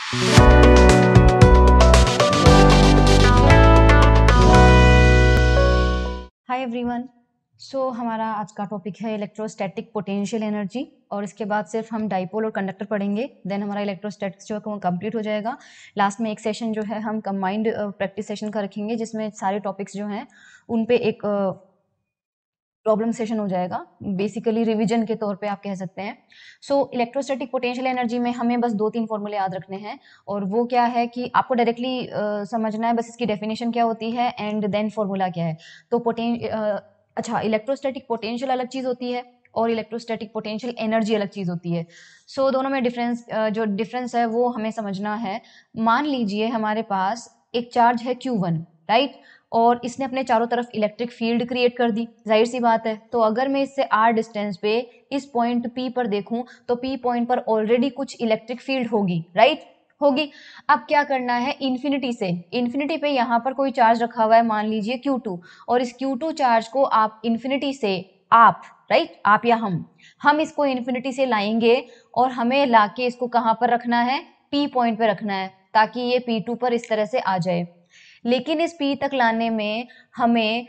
Hi everyone. हमारा आज का टॉपिक है इलेक्ट्रोस्टैटिक पोटेंशियल एनर्जी, और इसके बाद सिर्फ हम डाइपोल और कंडक्टर पढ़ेंगे। देन हमारा इलेक्ट्रोस्टैटिक्स जो है वो कंप्लीट हो जाएगा। लास्ट में एक सेशन जो है हम कंबाइंड प्रैक्टिस सेशन का रखेंगे, जिसमें सारे टॉपिक्स जो हैं उन पे एक प्रॉब्लम सेशन हो जाएगा, बेसिकली रिवीजन के तौर पे आप कह सकते हैं। इलेक्ट्रोस्टैटिक पोटेंशियल एनर्जी में हमें बस 2-3 फॉर्मूले याद रखने हैं, और वो क्या है कि आपको डायरेक्टली समझना है बस इसकी डेफिनेशन क्या होती है एंड देन फॉर्मूला क्या है। अच्छा, इलेक्ट्रोस्टैटिक पोटेंशियल अलग चीज होती है और इलेक्ट्रोस्टैटिक पोटेंशियल एनर्जी अलग चीज होती है। दोनों में जो डिफरेंस है वो हमें समझना है। मान लीजिए हमारे पास एक चार्ज है Q1, राइट, और इसने अपने चारों तरफ इलेक्ट्रिक फील्ड क्रिएट कर दी। जाहिर सी बात है, तो अगर मैं इससे r डिस्टेंस पे इस पॉइंट P पर देखूं तो P पॉइंट पर ऑलरेडी कुछ इलेक्ट्रिक फील्ड होगी, राइट, होगी। अब क्या करना है, इन्फिनिटी पे यहाँ पर कोई चार्ज रखा हुआ है, मान लीजिए Q2, और इस Q2 चार्ज को आप इन्फिनिटी से राइट, आप या हम इसको इन्फिनिटी से लाएंगे, और हमें लाके इसको कहाँ पर रखना है, P पॉइंट पे रखना है, ताकि ये P2 पर इस तरह से आ जाए। लेकिन इस P तक लाने में हमें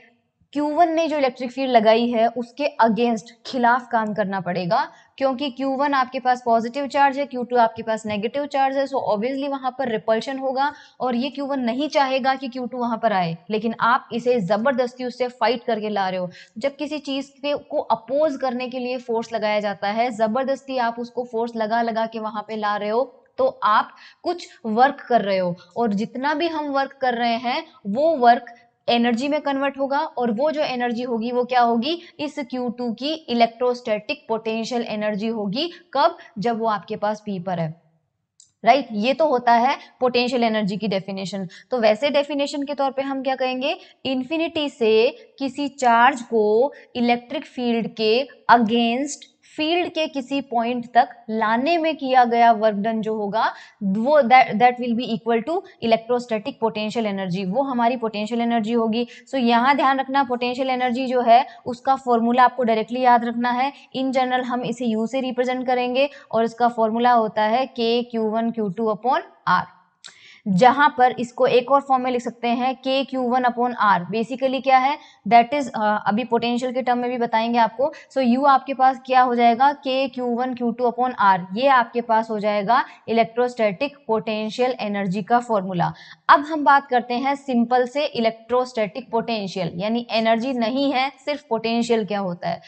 Q1 ने जो इलेक्ट्रिक फील्ड लगाई है उसके अगेंस्ट, खिलाफ काम करना पड़ेगा, क्योंकि Q1 आपके पास पॉजिटिव चार्ज है, Q2 आपके पास नेगेटिव चार्ज है। ऑब्वियसली वहां पर रिपल्शन होगा, और ये Q1 नहीं चाहेगा कि Q2 वहां पर आए, लेकिन आप इसे जबरदस्ती उससे फाइट करके ला रहे हो। जब किसी चीज को अपोज करने के लिए फोर्स लगाया जाता है, जबरदस्ती आप उसको फोर्स लगा लगा के वहां पे ला रहे हो, तो आप कुछ वर्क कर रहे हो, और जितना भी हम वर्क कर रहे हैं वो वर्क एनर्जी में कन्वर्ट होगा, और वो जो एनर्जी होगी वो क्या होगी, इस Q2 की इलेक्ट्रोस्टैटिक पोटेंशियल एनर्जी होगी। कब? जब वो आपके पास P पर है, राइट। ये तो होता है पोटेंशियल एनर्जी की डेफिनेशन। तो वैसे डेफिनेशन के तौर पे हम क्या कहेंगे, इन्फिनिटी से किसी चार्ज को इलेक्ट्रिक फील्ड के अगेंस्ट फील्ड के किसी पॉइंट तक लाने में किया गया वर्क डन जो होगा, वो that will be equal to electrostatic potential energy, वो हमारी पोटेंशियल एनर्जी होगी। यहाँ ध्यान रखना, पोटेंशियल एनर्जी जो है उसका फॉर्मूला आपको डायरेक्टली याद रखना है। इन जनरल हम इसे U से रिप्रेजेंट करेंगे, और इसका फॉर्मूला होता है KQ1Q2/R, जहां पर इसको एक और फॉर्म में लिख सकते हैं KQ1/R। बेसिकली क्या है, दैट इज अभी पोटेंशियल के टर्म में भी बताएंगे आपको। U आपके पास क्या हो जाएगा, KQ1Q2/R, ये आपके पास हो जाएगा इलेक्ट्रोस्टैटिक पोटेंशियल एनर्जी का फॉर्मूला। अब हम बात करते हैं सिंपल से इलेक्ट्रोस्टैटिक पोटेंशियल, यानी एनर्जी नहीं है, सिर्फ पोटेंशियल क्या होता है।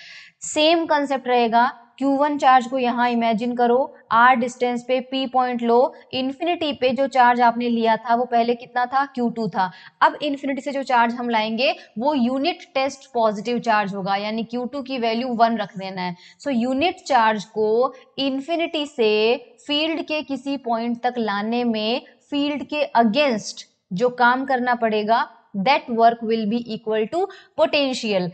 सेम कंसेप्ट रहेगा, Q1 चार्ज को यहाँ इमेजिन करो, R डिस्टेंस पे P पॉइंट लो, इन्फिनिटी पे जो चार्ज आपने लिया था वो पहले कितना था, Q2 था। अब इन्फिनिटी से जो चार्ज हम लाएंगे वो यूनिट टेस्ट पॉजिटिव चार्ज होगा, यानी Q2 की वैल्यू 1 रख देना है। यूनिट चार्ज को इन्फिनिटी से फील्ड के किसी पॉइंट तक लाने में फील्ड के अगेंस्ट जो काम करना पड़ेगा, that work will be equal to potential।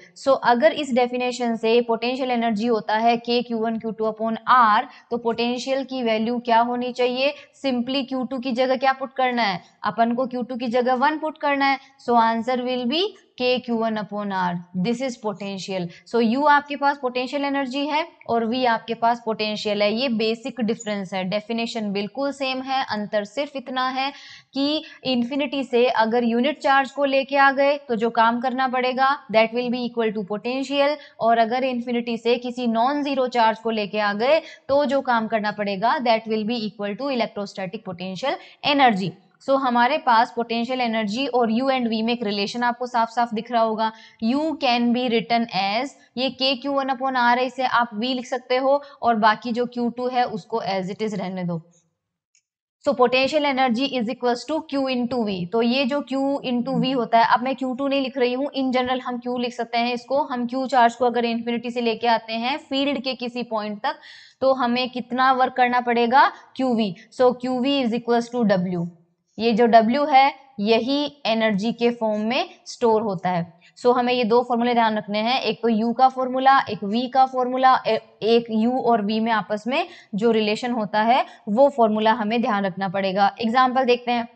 अगर इस डेफिनेशन से पोटेंशियल एनर्जी होता है KQ1Q2/R, तो पोटेंशियल की वैल्यू क्या होनी चाहिए, सिंपली Q2 की जगह क्या पुट करना है, अपन को Q2 की जगह 1 पुट करना है। Answer will be KQ1/R, this is potential. U आपके पास पोटेंशियल एनर्जी है और V आपके पास पोटेंशियल है। ये बेसिक डिफरेंस है, डेफिनेशन बिल्कुल सेम है, अंतर सिर्फ इतना है कि इन्फिनिटी से अगर यूनिट चार्ज को लेके आ गए तो जो काम करना पड़ेगा that will be equal to potential, और अगर इन्फिनिटी से किसी नॉन जीरो चार्ज को लेके आ गए तो जो काम करना पड़ेगा that will be equal to electrostatic potential energy. हमारे पास पोटेंशियल एनर्जी और U एंड V में एक रिलेशन आपको साफ साफ दिख रहा होगा। U can be written as, ये KQ1/R है, इसे आप V लिख सकते हो, और बाकी जो Q2 है उसको एज इट इज रहने दो। Potential energy is equals to Q into V। तो ये जो Q इंटू V होता है, अब मैं Q2 नहीं लिख रही हूँ, इन जनरल हम Q लिख सकते हैं इसको। हम Q चार्ज को अगर इन्फिनिटी से लेके आते हैं फील्ड के किसी पॉइंट तक, तो हमें कितना वर्क करना पड़ेगा, QV। QV is equals to W। ये जो W है यही एनर्जी के फॉर्म में स्टोर होता है। हमें ये दो फॉर्मूले ध्यान रखने हैं, एक तो U का फॉर्मूला, एक V का फॉर्मूला, एक U और V में आपस में जो रिलेशन होता है वो फॉर्मूला हमें ध्यान रखना पड़ेगा। एग्जाम्पल देखते हैं।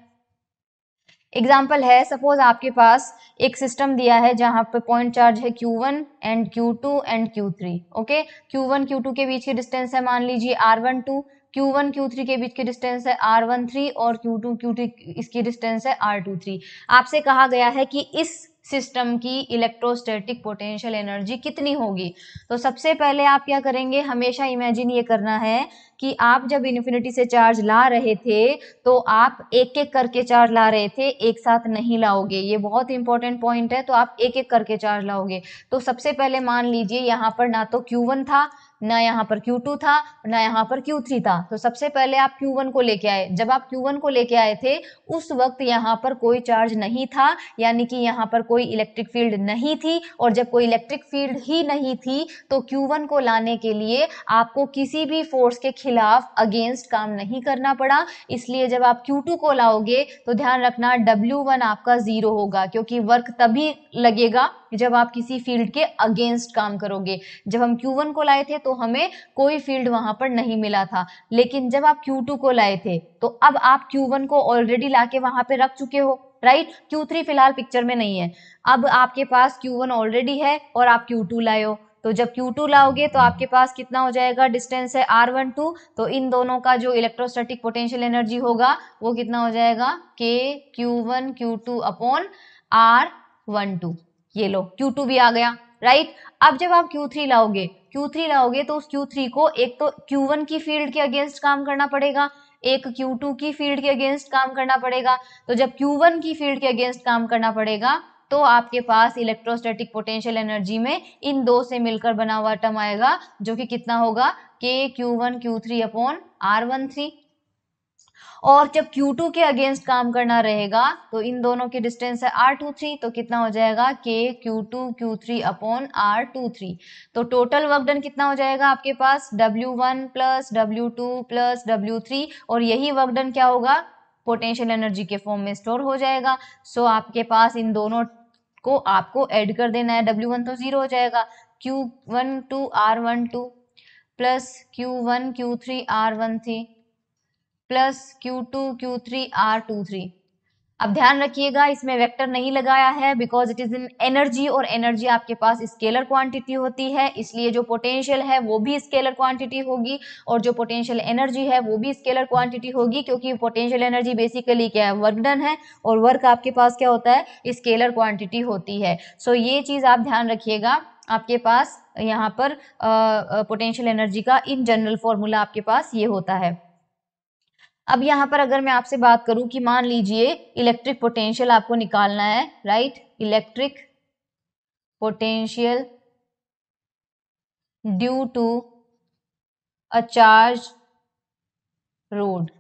एग्जाम्पल है, सपोज आपके पास एक सिस्टम दिया है जहां पे पॉइंट चार्ज है Q1 and Q2 and Q3। Okay, Q1 Q2 के बीच की डिस्टेंस है मान लीजिए R12, Q1 Q3 के बीच की डिस्टेंस है R13 और Q2 Q3 इसकी डिस्टेंस है R23। आपसे कहा गया है कि इस सिस्टम की इलेक्ट्रोस्टैटिक पोटेंशियल एनर्जी कितनी होगी। तो सबसे पहले आप क्या करेंगे, हमेशा इमेजिन ये करना है कि आप जब इन्फिनिटी से चार्ज ला रहे थे तो आप एक एक करके चार्ज ला रहे थे, एक साथ नहीं लाओगे। ये बहुत इंपॉर्टेंट पॉइंट है। तो आप एक एक करके चार्ज लाओगे। तो सबसे पहले मान लीजिए यहाँ पर ना तो Q1 था, ना यहाँ पर Q2 था, ना यहाँ पर Q3 था। तो सबसे पहले आप Q1 को लेके आए। जब आप Q1 को लेके आए थे उस वक्त यहाँ पर कोई चार्ज नहीं था, यानी कि यहाँ पर कोई इलेक्ट्रिक फील्ड नहीं थी। और जब कोई इलेक्ट्रिक फील्ड ही नहीं थी तो Q1 को लाने के लिए आपको किसी भी फोर्स के खिलाफ अगेंस्ट काम नहीं करना पड़ा। इसलिए जब आप Q2 को लाओगे तो ध्यान रखना W1 आपका 0 होगा, क्योंकि वर्क तभी लगेगा जब आप किसी फील्ड के अगेंस्ट काम करोगे। जब हम Q1 को लाए थे तो हमें कोई फील्ड वहां पर नहीं मिला था, लेकिन जब आप Q2 को लाए थे तो अब आप Q1 को ऑलरेडी लाके वहां पे रख चुके हो, राइट। Q3 फिलहाल पिक्चर में नहीं है। अब आपके पास Q1 ऑलरेडी है और आप Q2 लाए हो। तो जब Q2 लाओगे तो आपके पास कितना हो जाएगा, डिस्टेंस है R12। तो इन दोनों का जो इलेक्ट्रोस्टैटिक पोटेंशियल एनर्जी होगा वो कितना हो जाएगा, K Q1 Q2 upon R12। ये लो Q2 भी आ गया, राइट। अब जब आप Q3 लाओगे तो उस Q3 को एक तो Q1 की फील्ड के अगेंस्ट काम करना पड़ेगा, एक Q2 की फील्ड के अगेंस्ट काम करना पड़ेगा। तो जब Q1 की फील्ड के अगेंस्ट काम करना पड़ेगा तो आपके पास इलेक्ट्रोस्टैटिक पोटेंशियल एनर्जी में इन दो से मिलकर बना हुआ टर्म आएगा, जो कि कितना होगा, K Q1 Q3 upon R13। और जब Q2 के अगेंस्ट काम करना रहेगा तो इन दोनों की डिस्टेंस है R23। तो कितना हो जाएगा, K Q2 Q3 upon R23। तो टोटल वर्क डन कितना हो जाएगा आपके पास, W1 plus W2 plus W3। और यही वर्क डन क्या होगा, पोटेंशियल एनर्जी के फॉर्म में स्टोर हो जाएगा। सो आपके पास इन दोनों को आपको ऐड कर देना है। W1 तो 0 हो जाएगा, Q12 R12 plus Q1 Q3 R13 plus Q2 Q3 R23। अब ध्यान रखिएगा इसमें वेक्टर नहीं लगाया है because it is in energy, और एनर्जी आपके पास स्केलर क्वांटिटी होती है, इसलिए जो पोटेंशियल है वो भी स्केलर क्वांटिटी होगी और जो पोटेंशियल एनर्जी है वो भी स्केलर क्वांटिटी होगी, क्योंकि पोटेंशियल एनर्जी बेसिकली क्या है, वर्क डन है, और वर्क आपके पास क्या होता है, स्केलर क्वांटिटी होती है। सो ये चीज आप ध्यान रखिएगा। आपके पास यहाँ पर पोटेंशियल एनर्जी का इन जनरल फॉर्मूला आपके पास ये होता है। अब यहाँ पर अगर मैं आपसे बात करूं कि मान लीजिए इलेक्ट्रिक पोटेंशियल आपको निकालना है, right, electric potential due to a charge rod.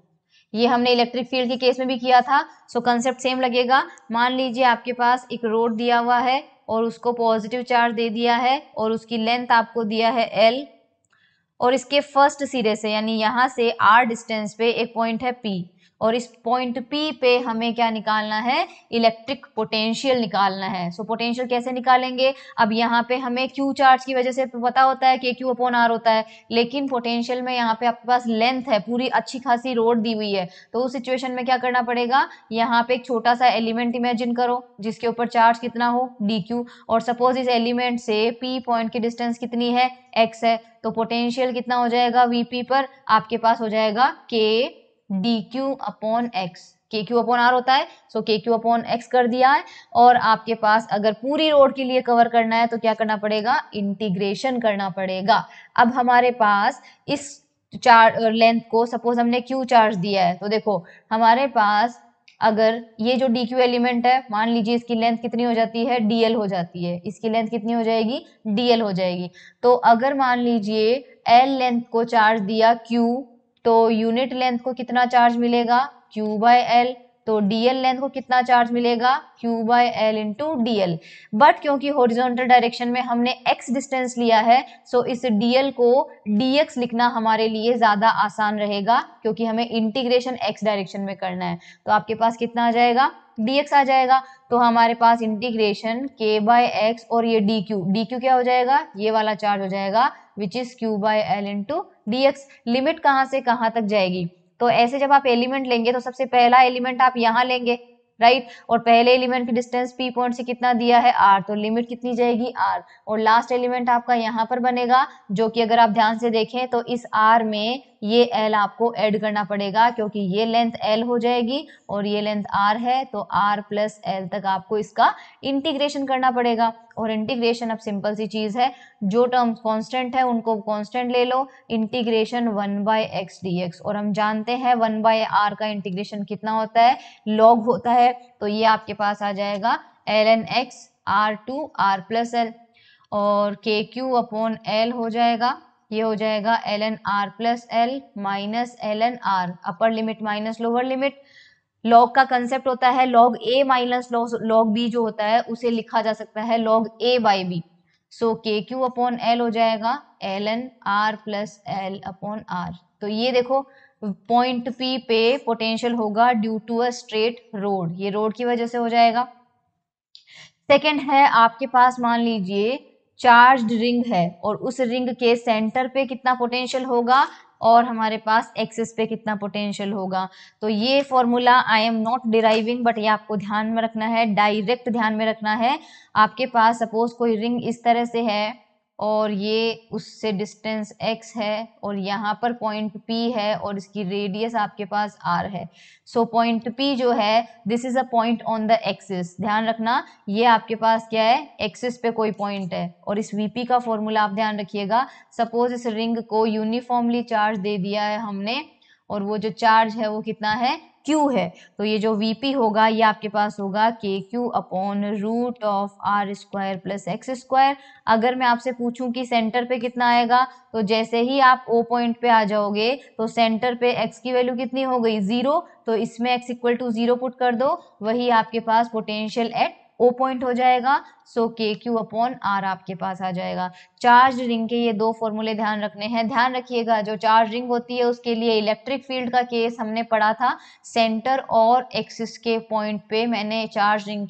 ये हमने इलेक्ट्रिक फील्ड के केस में भी किया था। सो कंसेप्ट सेम लगेगा। मान लीजिए आपके पास एक रोड दिया हुआ है और उसको पॉजिटिव चार्ज दे दिया है और उसकी लेंथ आपको दिया है L, और इसके फर्स्ट सिरे से यानी यहाँ से R डिस्टेंस पे एक पॉइंट है P, और इस पॉइंट P पे हमें क्या निकालना है, इलेक्ट्रिक पोटेंशियल निकालना है। सो पोटेंशियल कैसे निकालेंगे, अब यहाँ पे हमें Q चार्ज की वजह से पता होता है कि Q अपॉन R होता है, लेकिन पोटेंशियल में यहाँ पे आपके पास लेंथ है, पूरी अच्छी खासी रोड दी हुई है। तो उस सिचुएशन में क्या करना पड़ेगा, यहाँ पे एक छोटा सा एलिमेंट इमेजिन करो जिसके ऊपर चार्ज कितना हो, dq, और सपोज इस एलिमेंट से P पॉइंट की डिस्टेंस कितनी है, x है। तो पोटेंशियल कितना हो जाएगा, Vp पर आपके पास हो जाएगा K dq upon x। KQ upon R होता है, सो KQ अपॉन x कर दिया है। और आपके पास अगर पूरी रोड के लिए कवर करना है तो क्या करना पड़ेगा, इंटीग्रेशन करना पड़ेगा। अब हमारे पास इस चार्ज लेंथ को सपोज हमने Q चार्ज दिया है, तो देखो हमारे पास अगर ये जो dq एलिमेंट है, मान लीजिए इसकी लेंथ कितनी हो जाती है, dl हो जाती है, इसकी लेंथ कितनी हो जाएगी, dl हो जाएगी। तो अगर मान लीजिए l लेंथ को चार्ज दिया q, तो यूनिट लेंथ को कितना चार्ज मिलेगा, q बाय l। तो dl लेंथ को कितना चार्ज मिलेगा, q by l into dl। But क्योंकि हॉरिजॉन्टल डायरेक्शन में हमने x डिस्टेंस लिया है, सो इस dl को dx लिखना हमारे लिए ज्यादा आसान रहेगा, क्योंकि हमें इंटीग्रेशन x डायरेक्शन में करना है। तो आपके पास कितना आ जाएगा, dx आ जाएगा। तो हमारे पास इंटीग्रेशन k बाय x और ये dq क्या हो जाएगा, ये वाला चार्ज हो जाएगा which is q by l into dx। Limit कहाँ से कहाँ तक जाएगी, तो ऐसे जब आप एलिमेंट लेंगे तो सबसे पहला एलिमेंट आप यहाँ लेंगे, राइट, और पहले एलिमेंट की डिस्टेंस P पॉइंट से कितना दिया है, R, तो लिमिट कितनी जाएगी, R। और लास्ट एलिमेंट आपका यहाँ पर बनेगा, जो कि अगर आप ध्यान से देखें तो इस R में ये L आपको ऐड करना पड़ेगा क्योंकि ये लेंथ L हो जाएगी और ये लेंथ R है, तो R प्लस L तक आपको इसका इंटीग्रेशन करना पड़ेगा। और इंटीग्रेशन अब सिंपल सी चीज है, जो टर्म कांस्टेंट है उनको कांस्टेंट ले लो, इंटीग्रेशन 1/x dx। और हम जानते हैं 1/r का इंटीग्रेशन कितना होता है, log होता है। तो ये आपके पास आ जाएगा ln x r2 r plus L, और kq अपॉन l हो जाएगा, ये हो जाएगा ln r plus L minus ln r, upper limit minus lower limit. Log का कंसेप्ट होता है log a minus log b, जो होता है उसे लिखा जा सकता है log a by B. So kq upon l हो जाएगा ln r plus l upon r। तो ये देखो पॉइंट P पे पोटेंशियल होगा due to a straight rod, ये रोड की वजह से हो जाएगा। सेकेंड है आपके पास मान लीजिए चार्ज्ड रिंग है और उस रिंग के सेंटर पे कितना पोटेंशियल होगा और हमारे पास एक्सिस पे कितना पोटेंशियल होगा। तो ये formula I am not deriving, but ये आपको ध्यान में रखना है, डायरेक्ट ध्यान में रखना है। आपके पास सपोज कोई रिंग इस तरह से है और ये उससे डिस्टेंस x है और यहाँ पर पॉइंट P है और इसकी रेडियस आपके पास r है। सो पॉइंट P जो है this is a point on the axis, ध्यान रखना ये आपके पास क्या है, एक्सिस पे कोई पॉइंट है। और इस Vp का फॉर्मूला आप ध्यान रखिएगा, सपोज इस रिंग को यूनिफॉर्मली चार्ज दे दिया है हमने और वो जो चार्ज है वो कितना है, Q है। तो ये जो Vp होगा ये आपके पास होगा KQ upon root of r square plus X square. अगर मैं आपसे पूछूं कि सेंटर पे कितना आएगा, तो जैसे ही आप O पॉइंट पे आ जाओगे तो सेंटर पे x की वैल्यू कितनी हो गई, 0। तो इसमें x इक्वल टू 0 पुट कर दो, वही आपके पास पोटेंशियल एट O पॉइंट हो जाएगा। सो KQ अपॉन R आपके पास आ जाएगा। चार्ज रिंग के ये दो फॉर्मूले ध्यान रखने हैं। ध्यान रखिएगा जो चार्ज रिंग होती है उसके लिए इलेक्ट्रिक फील्ड का केस हमने पढ़ा था, सेंटर और एक्सिस के पॉइंट पे मैंने चार्ज रिंग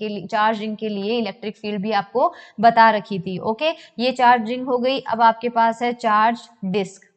के लिए इलेक्ट्रिक फील्ड भी आपको बता रखी थी। ओके, ये चार्ज रिंग हो गई। अब आपके पास है चार्ज डिस्क।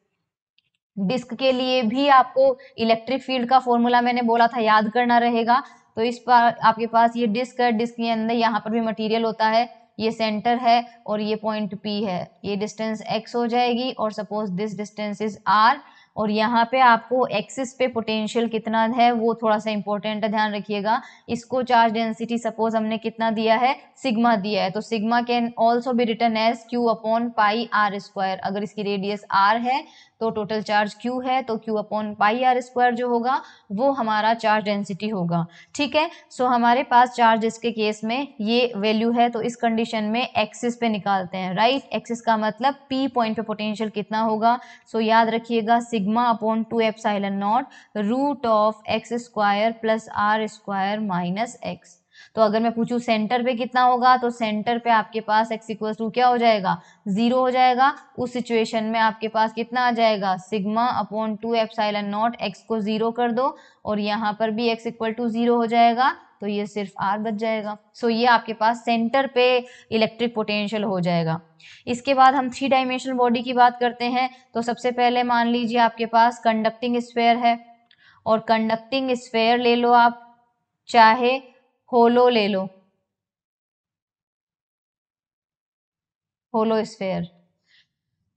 डिस्क के लिए भी आपको इलेक्ट्रिक फील्ड का फॉर्मूला मैंने बोला था याद करना रहेगा। तो इस पर आपके पास ये डिस्क है, डिस्क के अंदर यहाँ पर भी मटेरियल होता है, ये सेंटर है और ये पॉइंट P है, ये डिस्टेंस x हो जाएगी और suppose this distance is r। और यहाँ पे आपको एक्सिस पे पोटेंशियल कितना है वो थोड़ा सा इंपॉर्टेंट है, ध्यान रखिएगा। इसको चार्ज डेंसिटी सपोज हमने कितना दिया है, सिग्मा दिया है, तो sigma can also be written as Q upon pi r square. अगर इसकी रेडियस r है तो टोटल चार्ज Q है, तो Q upon pi r square जो होगा वो हमारा चार्ज डेंसिटी होगा। ठीक है, सो हमारे पास चार्ज इसके केस में ये वैल्यू है, तो इस कंडीशन में एक्सिस पे निकालते हैं, राइट। एक्सिस का मतलब P पॉइंट पे पोटेंशियल कितना होगा। सो याद रखिएगा sigma upon 2 epsilon not root of X square plus r square minus X. तो अगर मैं पूछूं सेंटर पे कितना होगा, तो सेंटर पे आपके पास x इक्वल टू क्या हो जाएगा, 0 हो जाएगा। उस सिचुएशन में आपके पास कितना आ जाएगा, sigma upon 2 epsilon not x को 0 कर दो और यहाँ पर भी x इक्वल टू 0 हो जाएगा, तो ये सिर्फ r बच जाएगा। सो ये आपके पास सेंटर पे इलेक्ट्रिक पोटेंशियल हो जाएगा। इसके बाद हम 3 डायमेंशनल बॉडी की बात करते हैं। तो सबसे पहले मान लीजिए आपके पास कंडक्टिंग स्फेयर है और कंडक्टिंग स्फेयर ले लो आप, चाहे होलो ले लो, होलो स्फेयर।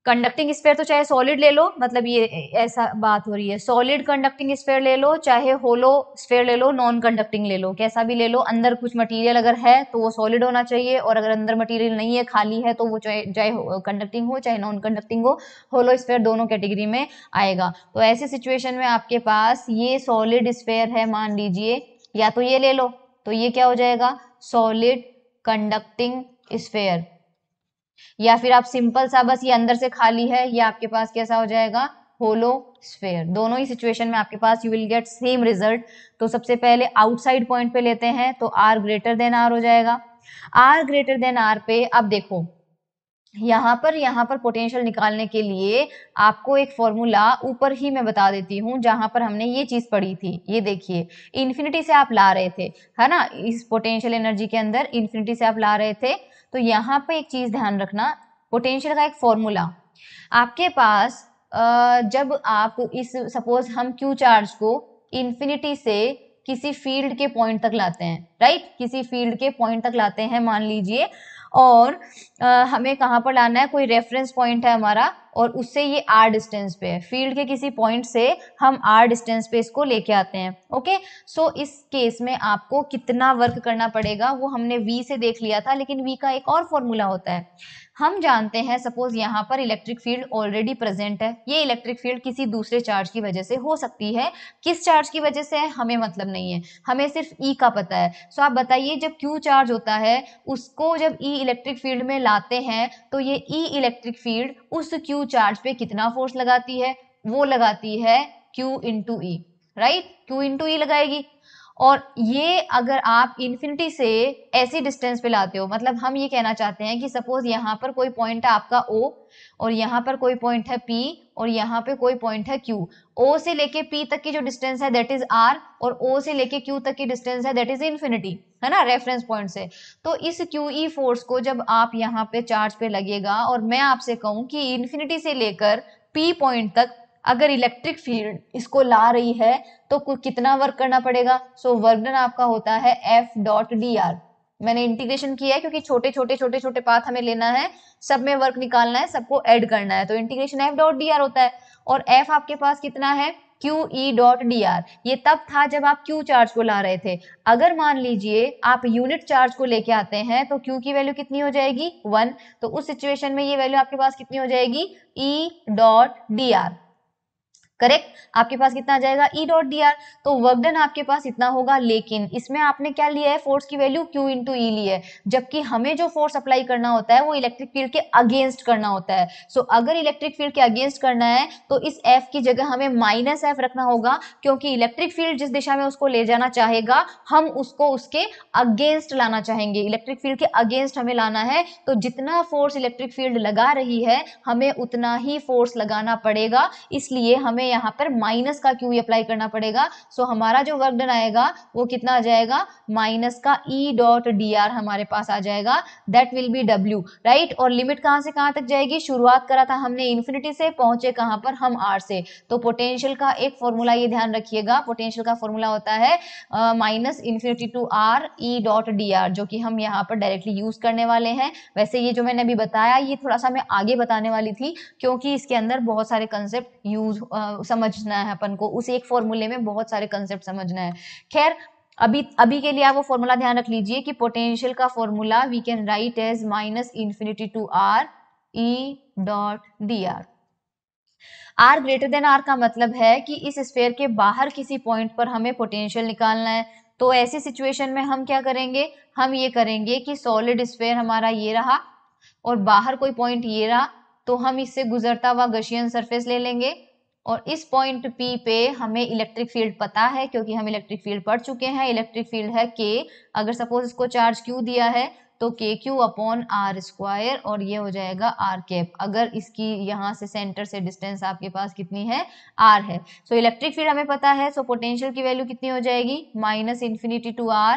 कंडक्टिंग स्फेयर तो चाहे सॉलिड ले लो, मतलब ये ऐसा बात हो रही है, सॉलिड कंडक्टिंग स्फेयर ले लो चाहे होलो स्फेयर ले लो, नॉन कंडक्टिंग ले लो, कैसा भी ले लो। अंदर कुछ मटेरियल अगर है तो वो सॉलिड होना चाहिए और अगर अंदर मटेरियल नहीं है, खाली है, तो वो चाहे कंडक्टिंग हो चाहे नॉन कंडक्टिंग हो, होलो स्फेयर दोनों कैटेगरी में आएगा। तो ऐसी सिचुएशन में आपके पास ये सॉलिड स्फेयर है मान लीजिए, या तो ये ले लो, तो ये क्या हो जाएगा, सॉलिड कंडक्टिंग स्फेयर, या फिर आप सिंपल सा बस ये अंदर से खाली है, ये आपके पास कैसा हो जाएगा, होलो स्फेयर। दोनों ही सिचुएशन में आपके पास you will get same result. तो सबसे पहले आउटसाइड पॉइंट पे लेते हैं, तो r ग्रेटर देन r हो जाएगा। r ग्रेटर देन r पे अब देखो यहाँ पर पोटेंशियल निकालने के लिए आपको एक फॉर्मूला ऊपर ही मैं बता देती हूँ, जहां पर हमने ये चीज पढ़ी थी। ये देखिए इन्फिनिटी से आप ला रहे थे, है ना, इस पोटेंशियल एनर्जी के अंदर इन्फिनिटी से आप ला रहे थे। तो यहाँ पे एक चीज ध्यान रखना, पोटेंशियल का एक फॉर्मूला आपके पास जब आप इस सपोज हम Q चार्ज को इन्फिनिटी से किसी फील्ड के पॉइंट तक लाते हैं, राइट, किसी फील्ड के पॉइंट तक लाते हैं मान लीजिए, और हमें कहाँ पर लाना है, कोई रेफरेंस पॉइंट है हमारा और उससे ये r डिस्टेंस पे है, फील्ड के किसी पॉइंट से हम r डिस्टेंस पे इसको लेके आते हैं। ओके, सो इस केस में आपको कितना वर्क करना पड़ेगा वो हमने v से देख लिया था, लेकिन v का एक और फॉर्मूला होता है। हम जानते हैं सपोज यहाँ पर इलेक्ट्रिक फील्ड ऑलरेडी प्रेजेंट है, ये इलेक्ट्रिक फील्ड किसी दूसरे चार्ज की वजह से हो सकती है, किस चार्ज की वजह से है हमें मतलब नहीं है, हमें सिर्फ E का पता है। सो आप बताइए जब Q चार्ज होता है उसको जब E इलेक्ट्रिक फील्ड में लाते हैं तो ये E इलेक्ट्रिक फील्ड उस Q चार्ज पे कितना फोर्स लगाती है, वो लगाती है Q into E, right, Q into E लगाएगी। और ये अगर आप इन्फिनिटी से ऐसी डिस्टेंस पे लाते हो, मतलब हम ये कहना चाहते हैं कि सपोज यहाँ पर कोई पॉइंट है आपका O और यहाँ पर कोई पॉइंट है P और यहाँ पे कोई पॉइंट है Q, O से लेके P तक की जो डिस्टेंस है दैट इज R और O से लेके Q तक की डिस्टेंस है दैट इज इन्फिनिटी, है ना, रेफरेंस पॉइंट से। तो इस QE फोर्स को जब आप यहाँ पे चार्ज पे लगेगा और मैं आपसे कहूँ कि इन्फिनिटी से लेकर P पॉइंट तक अगर इलेक्ट्रिक फील्ड इसको ला रही है तो कितना वर्क करना पड़ेगा। सो वर्क डन आपका होता है F.dr। मैंने इंटीग्रेशन किया है क्योंकि छोटे छोटे पाथ हमें लेना है, सब में वर्क निकालना है, सबको ऐड करना है, तो इंटीग्रेशन F.dr होता है। और F आपके पास कितना है, QE.dr। ये तब था जब आप Q चार्ज को ला रहे थे। अगर मान लीजिए आप यूनिट चार्ज को लेके आते हैं तो Q की वैल्यू कितनी हो जाएगी, 1, तो उस सिचुएशन में ये वैल्यू आपके पास कितनी हो जाएगी, E.dr। करेक्ट, आपके पास कितना आ जाएगा, E.dr। तो वर्क डन आपके पास इतना होगा, लेकिन इसमें आपने क्या लिया है, फोर्स की वैल्यू Q इंटू E ली है, जबकि हमें जो फोर्स अप्लाई करना होता है वो इलेक्ट्रिक फील्ड के अगेंस्ट करना होता है। सो अगर इलेक्ट्रिक फील्ड के अगेंस्ट करना है तो इस F की जगह हमें माइनस F रखना होगा, क्योंकि इलेक्ट्रिक फील्ड जिस दिशा में उसको ले जाना चाहेगा हम उसको उसके अगेंस्ट लाना चाहेंगे, इलेक्ट्रिक फील्ड के अगेंस्ट हमें लाना है। तो जितना फोर्स इलेक्ट्रिक फील्ड लगा रही है हमें उतना ही फोर्स लगाना पड़ेगा, इसलिए हमें यहाँ पर माइनस का QE अप्लाई करना पड़ेगा। सो हमारा जो वर्क डन आएगा वो कितना आ जाएगा, माइनस का E.dr हमारे पास आ जाएगा, that will B W, right. और लिमिट कहां से कहां तक जाएगी, शुरुआत करा था हमने इन्फिनिटी से, पहुंचे कहां पर हम R से। तो पोटेंशियल का एक फॉर्मूला ये ध्यान रखिएगा, पोटेंशियल का फॉर्मूला होता है minus infinity to R E.dr, जो कि हम यहाँ पर डायरेक्टली यूज करने वाले हैं। वैसे ये जो मैंने अभी बताया ये थोड़ा सा मैं आगे बताने वाली थी, क्योंकि इसके अंदर बहुत सारे कंसेप्ट यूज समझना है अपन को, उस एक फॉर्मूले में बहुत सारे कंसेप्ट समझना है। खैर अभी के लिए आप वो फॉर्मूला ध्यान रख लीजिए कि पोटेंशियल का formula we can write as minus infinity to R E.dr। R greater than R का मतलब है कि इस स्फीयर के बाहर किसी पॉइंट पर हमें पोटेंशियल निकालना है। तो ऐसी सिचुएशन में हम क्या करेंगे, हम ये करेंगे कि सॉलिड स्फीयर हमारा ये रहा और बाहर कोई पॉइंट ये रहा, तो हम इससे गुजरता हुआ गॉसियन सरफेस ले लेंगे और इस पॉइंट P पे हमें इलेक्ट्रिक फील्ड पता है, क्योंकि हम इलेक्ट्रिक फील्ड पढ़ चुके हैं, इलेक्ट्रिक फील्ड है K। अगर सपोज इसको चार्ज Q दिया है तो KQ अपॉन R स्क्वायर और ये हो जाएगा R कैप। अगर इसकी यहाँ से सेंटर से डिस्टेंस आपके पास कितनी है, R है। सो इलेक्ट्रिक फील्ड हमें पता है, सो पोटेंशियल की वैल्यू कितनी हो जाएगी, minus infinity to R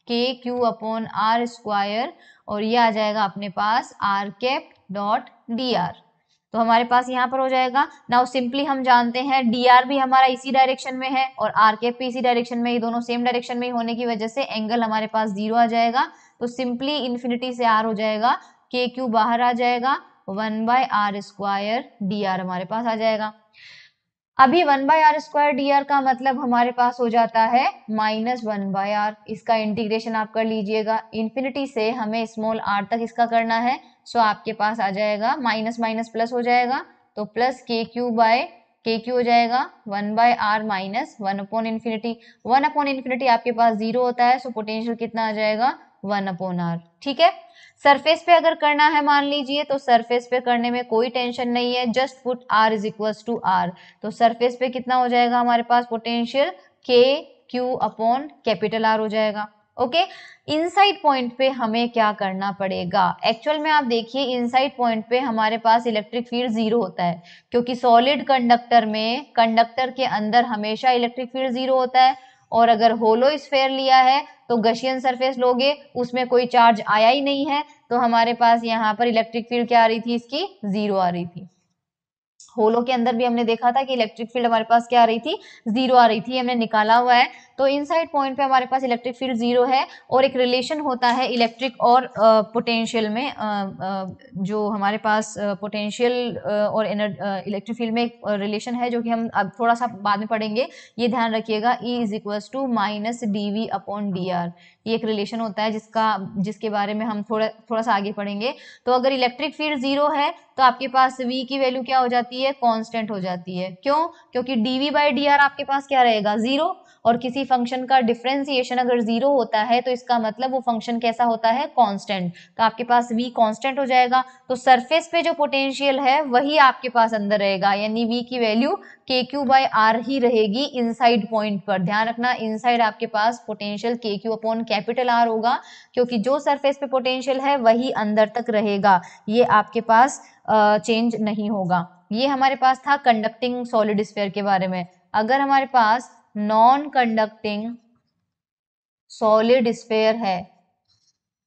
KQ upon R square और ये आ जाएगा अपने पास R कैप डॉट dr। तो हमारे पास यहाँ पर हो जाएगा। नाउ सिंपली हम जानते हैं dr भी हमारा इसी डायरेक्शन में है और r कैप भी इसी डायरेक्शन में, ये दोनों सेम डायरेक्शन में ही होने की वजह से एंगल हमारे पास 0 आ जाएगा। तो सिंपली इन्फिनिटी से r हो जाएगा, KQ बाहर आ जाएगा, 1/r स्क्वायर dr हमारे पास आ जाएगा। अभी 1/r स्क्वायर dr का मतलब हमारे पास हो जाता है माइनस 1/r। इसका इंटीग्रेशन आप कर लीजिएगा, इन्फिनिटी से हमें स्मॉल r तक इसका करना है। सो आपके पास आ जाएगा माइनस माइनस प्लस हो जाएगा, तो प्लस KQ हो जाएगा 1/r minus 1 upon infinity. 1 upon infinity आपके पास 0 होता है, सो पोटेंशियल कितना आ जाएगा, 1 अपॉन r। ठीक है, सरफेस पे अगर करना है मान लीजिए तो सरफेस पे करने में कोई टेंशन नहीं है, just put r is equals to r। तो सरफेस पे कितना हो जाएगा हमारे पास potential, KQ upon capital R हो जाएगा। ओके, इनसाइड पॉइंट पे हमें क्या करना पड़ेगा, एक्चुअल में आप देखिए इनसाइड पॉइंट पे हमारे पास इलेक्ट्रिक फील्ड 0 होता है, क्योंकि सॉलिड कंडक्टर में कंडक्टर के अंदर हमेशा इलेक्ट्रिक फील्ड 0 होता है। और अगर होलो स्फीयर लिया है तो गॉसियन सरफेस लोगे, उसमें कोई चार्ज आया ही नहीं है, तो हमारे पास यहाँ पर इलेक्ट्रिक फील्ड क्या आ रही थी, इसकी 0 आ रही थी। होलो के अंदर भी हमने देखा था कि इलेक्ट्रिक फील्ड हमारे पास क्या आ रही थी, 0 आ रही थी, हमने निकाला हुआ है। तो इनसाइड पॉइंट पे हमारे पास इलेक्ट्रिक फील्ड 0 है और एक रिलेशन होता है इलेक्ट्रिक और पोटेंशियल में, जो हमारे पास पोटेंशियल और इलेक्ट्रिक फील्ड में एक रिलेशन है जो कि हम अब थोड़ा सा बाद में पढ़ेंगे। ये ध्यान रखिएगा, E is equals to minus dV upon dr, ये एक रिलेशन होता है जिसके बारे में हम थोड़ा सा आगे पढ़ेंगे। तो अगर इलेक्ट्रिक फील्ड 0 है तो आपके पास V की वैल्यू क्या हो जाती है, कांस्टेंट हो जाती है। क्यों? क्योंकि dV बाई dr आपके पास क्या रहेगा, 0, और किसी फंक्शन का डिफरेंशिएशन अगर 0 होता है तो इसका मतलब वो फंक्शन कैसा होता है, कांस्टेंट। तो आपके पास V कांस्टेंट हो जाएगा, तो सरफेस पे जो पोटेंशियल है वही आपके पास अंदर रहेगा, यानी V की वैल्यू KQ बाई R ही रहेगी इनसाइड पॉइंट पर। ध्यान रखना, इनसाइड आपके पास potential KQ upon capital R होगा, क्योंकि जो सरफेस पे पोटेंशियल है वही अंदर तक रहेगा, ये आपके पास चेंज नहीं होगा। ये हमारे पास था कंडक्टिंग सॉलिड स्फीयर के बारे में। अगर हमारे पास नॉन कंडक्टिंग सॉलिड स्फीयर है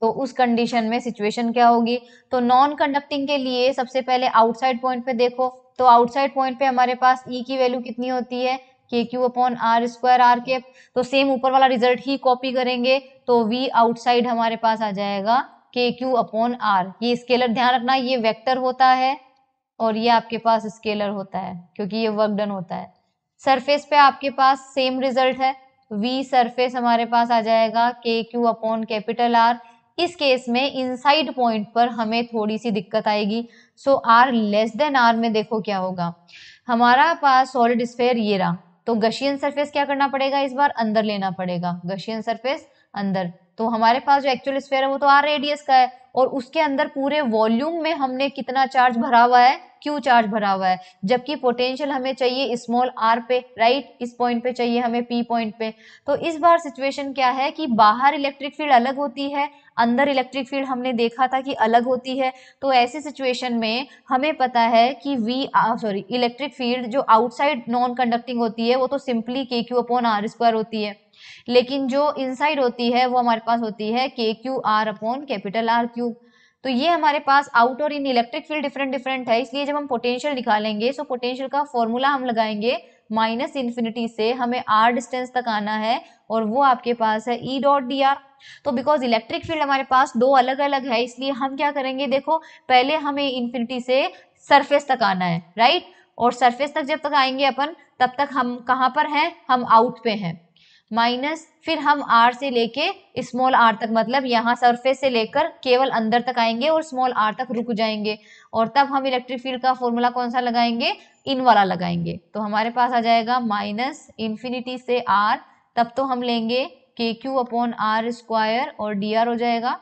तो उस कंडीशन में सिचुएशन क्या होगी, तो नॉन कंडक्टिंग के लिए सबसे पहले आउटसाइड पॉइंट पे देखो, तो आउटसाइड पॉइंट पे हमारे पास E की वैल्यू कितनी होती है, KQ upon R square R के। तो सेम ऊपर वाला रिजल्ट ही कॉपी करेंगे, तो V आउटसाइड हमारे पास आ जाएगा KQ अपॉन R। ये स्केलर, ध्यान रखना ये वेक्टर होता है और ये आपके पास स्केलर होता है क्योंकि ये वर्क डन होता है। सरफेस पे आपके पास सेम रिजल्ट है, V सरफेस हमारे पास आ जाएगा KQ अपॉन कैपिटल R। इस केस में इनसाइड पॉइंट पर हमें थोड़ी सी दिक्कत आएगी, सो R लेस देन R में देखो क्या होगा, हमारा पास सॉलिड स्फीयर ये रहा, तो गशियन सरफेस क्या करना पड़ेगा, इस बार अंदर लेना पड़ेगा, गशियन सरफेस अंदर। तो हमारे पास जो एक्चुअल स्फीयर है वो तो R रेडियस का है और उसके अंदर पूरे वॉल्यूम में हमने कितना चार्ज भरा हुआ है, Q चार्ज भरा हुआ है, जबकि पोटेंशियल हमें चाहिए स्मॉल r पे, राइट, इस पॉइंट पे चाहिए हमें P पॉइंट पे। तो इस बार सिचुएशन क्या है कि बाहर इलेक्ट्रिक फील्ड अलग होती है, अंदर इलेक्ट्रिक फील्ड हमने देखा था कि अलग होती है। तो ऐसी सिचुएशन में हमें पता है कि इलेक्ट्रिक फील्ड जो आउटसाइड नॉन कंडक्टिंग होती है वो तो simply KQ upon R square होती है, लेकिन जो इनसाइड होती है वो हमारे पास होती है KQ R upon capital R cube. तो ये हमारे पास आउट और इन इलेक्ट्रिक फील्ड डिफरेंट है, इसलिए जब हम पोटेंशियल निकालेंगे तो पोटेंशियल का फॉर्मूला हम लगाएंगे माइनस इन्फिनिटी से, हमें R डिस्टेंस तक आना है और वो आपके पास है E डॉट dr। तो बिकॉज इलेक्ट्रिक फील्ड हमारे पास दो अलग अलग है, इसलिए हम क्या करेंगे, देखो पहले हमें इन्फिनिटी से सरफेस तक आना है, राइट, और सरफेस तक जब तक आएंगे अपन तब तक हम कहाँ पर हैं, हम आउट पे हैं, माइनस फिर हम R से लेके स्मॉल r तक, मतलब यहाँ सरफेस से लेकर केवल अंदर तक आएंगे और स्मॉल r तक रुक जाएंगे, और तब हम इलेक्ट्रिक फील्ड का फॉर्मूला कौन सा लगाएंगे, इन वाला लगाएंगे। तो हमारे पास आ जाएगा माइनस इन्फिनिटी से R, तब तो हम लेंगे KQ अपॉन R स्क्वायर और dr हो जाएगा,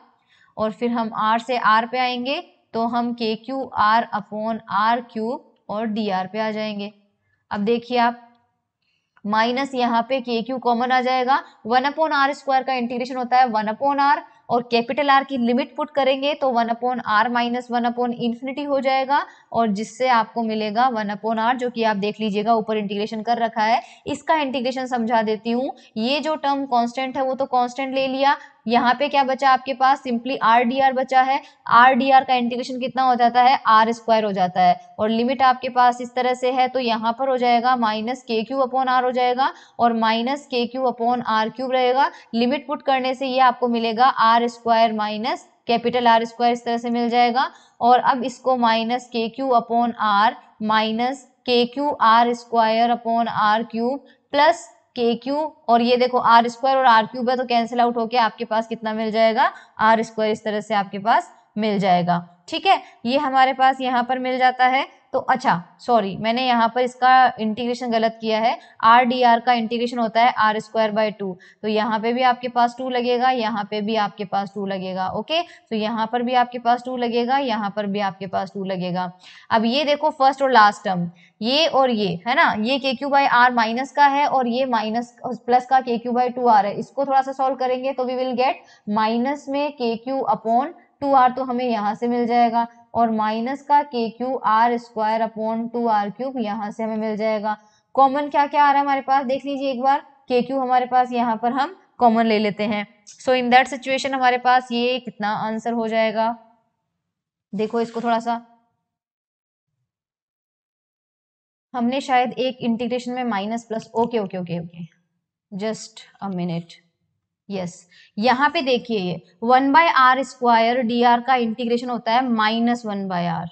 और फिर हम R से R पे आएंगे तो हम KQ R upon R cube और dr पे आ जाएंगे। अब देखिए आप, माइनस यहाँ पे KQ कॉमन आ जाएगा, 1 अपॉन R स्क्वायर का इंटीग्रेशन होता है 1 अपॉन R, और कैपिटल R की लिमिट पुट करेंगे तो 1 upon R minus 1 upon infinity हो जाएगा, और जिससे आपको मिलेगा 1 अपॉन R, जो कि आप देख लीजिएगा ऊपर इंटीग्रेशन कर रखा है। इसका इंटीग्रेशन समझा देती हूँ, ये जो टर्म कांस्टेंट है वो तो कांस्टेंट ले लिया, यहाँ पे क्या बचा आपके पास, सिंपली R dr बचा है, R dr का इंटीग्रेशन कितना हो जाता है, R स्क्वायर हो जाता है, और लिमिट आपके पास इस तरह से है तो यहाँ पर हो जाएगा माइनस KQ अपॉन R हो जाएगा और minus KQ upon R cube रहेगा। लिमिट पुट करने से ये आपको मिलेगा R square minus capital R square, इस तरह से मिल जाएगा। और अब इसको minus KQ upon R minus KQ R square upon R cube plus KQ, और ये देखो R स्क्वायर और R क्यूब है तो कैंसिल आउट होके आपके पास कितना मिल जाएगा, R स्क्वायर, इस तरह से आपके पास मिल जाएगा। ठीक है, ये हमारे पास यहाँ पर मिल जाता है। तो अच्छा सॉरी, मैंने यहाँ पर इसका इंटीग्रेशन गलत किया है, R dr का इंटीग्रेशन होता है R स्क्वायर बाई 2, तो यहाँ पे भी आपके पास 2 लगेगा, यहाँ पे भी आपके पास 2 लगेगा। ओके, तो यहाँ पर भी आपके पास 2 लगेगा, यहाँ पर भी आपके पास 2 लगेगा। अब ये देखो फर्स्ट और लास्ट टर्म, ये और ये है ना, ये KQ बाई R माइनस का है और ये माइनस प्लस का KQ बाई 2R है, इसको थोड़ा सा सॉल्व करेंगे तो वी विल गेट माइनस में KQ अपॉन 2R, तो हमें यहाँ से मिल जाएगा, और माइनस का KQ R square upon 2R cube यहाँ से हमें मिल जाएगा। कॉमन क्या क्या आ रहा है हमारे पास देख लीजिए एक बार, KQ हमारे पास यहाँ पर हम कॉमन ले लेते हैं, सो इन दैट सिचुएशन हमारे पास ये कितना आंसर हो जाएगा, देखो इसको थोड़ा सा, हमने शायद एक इंटीग्रेशन में minus plus, okay okay okay okay, just a minute, yes, यहाँ पे देखिए ये 1/r² dr का इंटीग्रेशन होता है -1/r,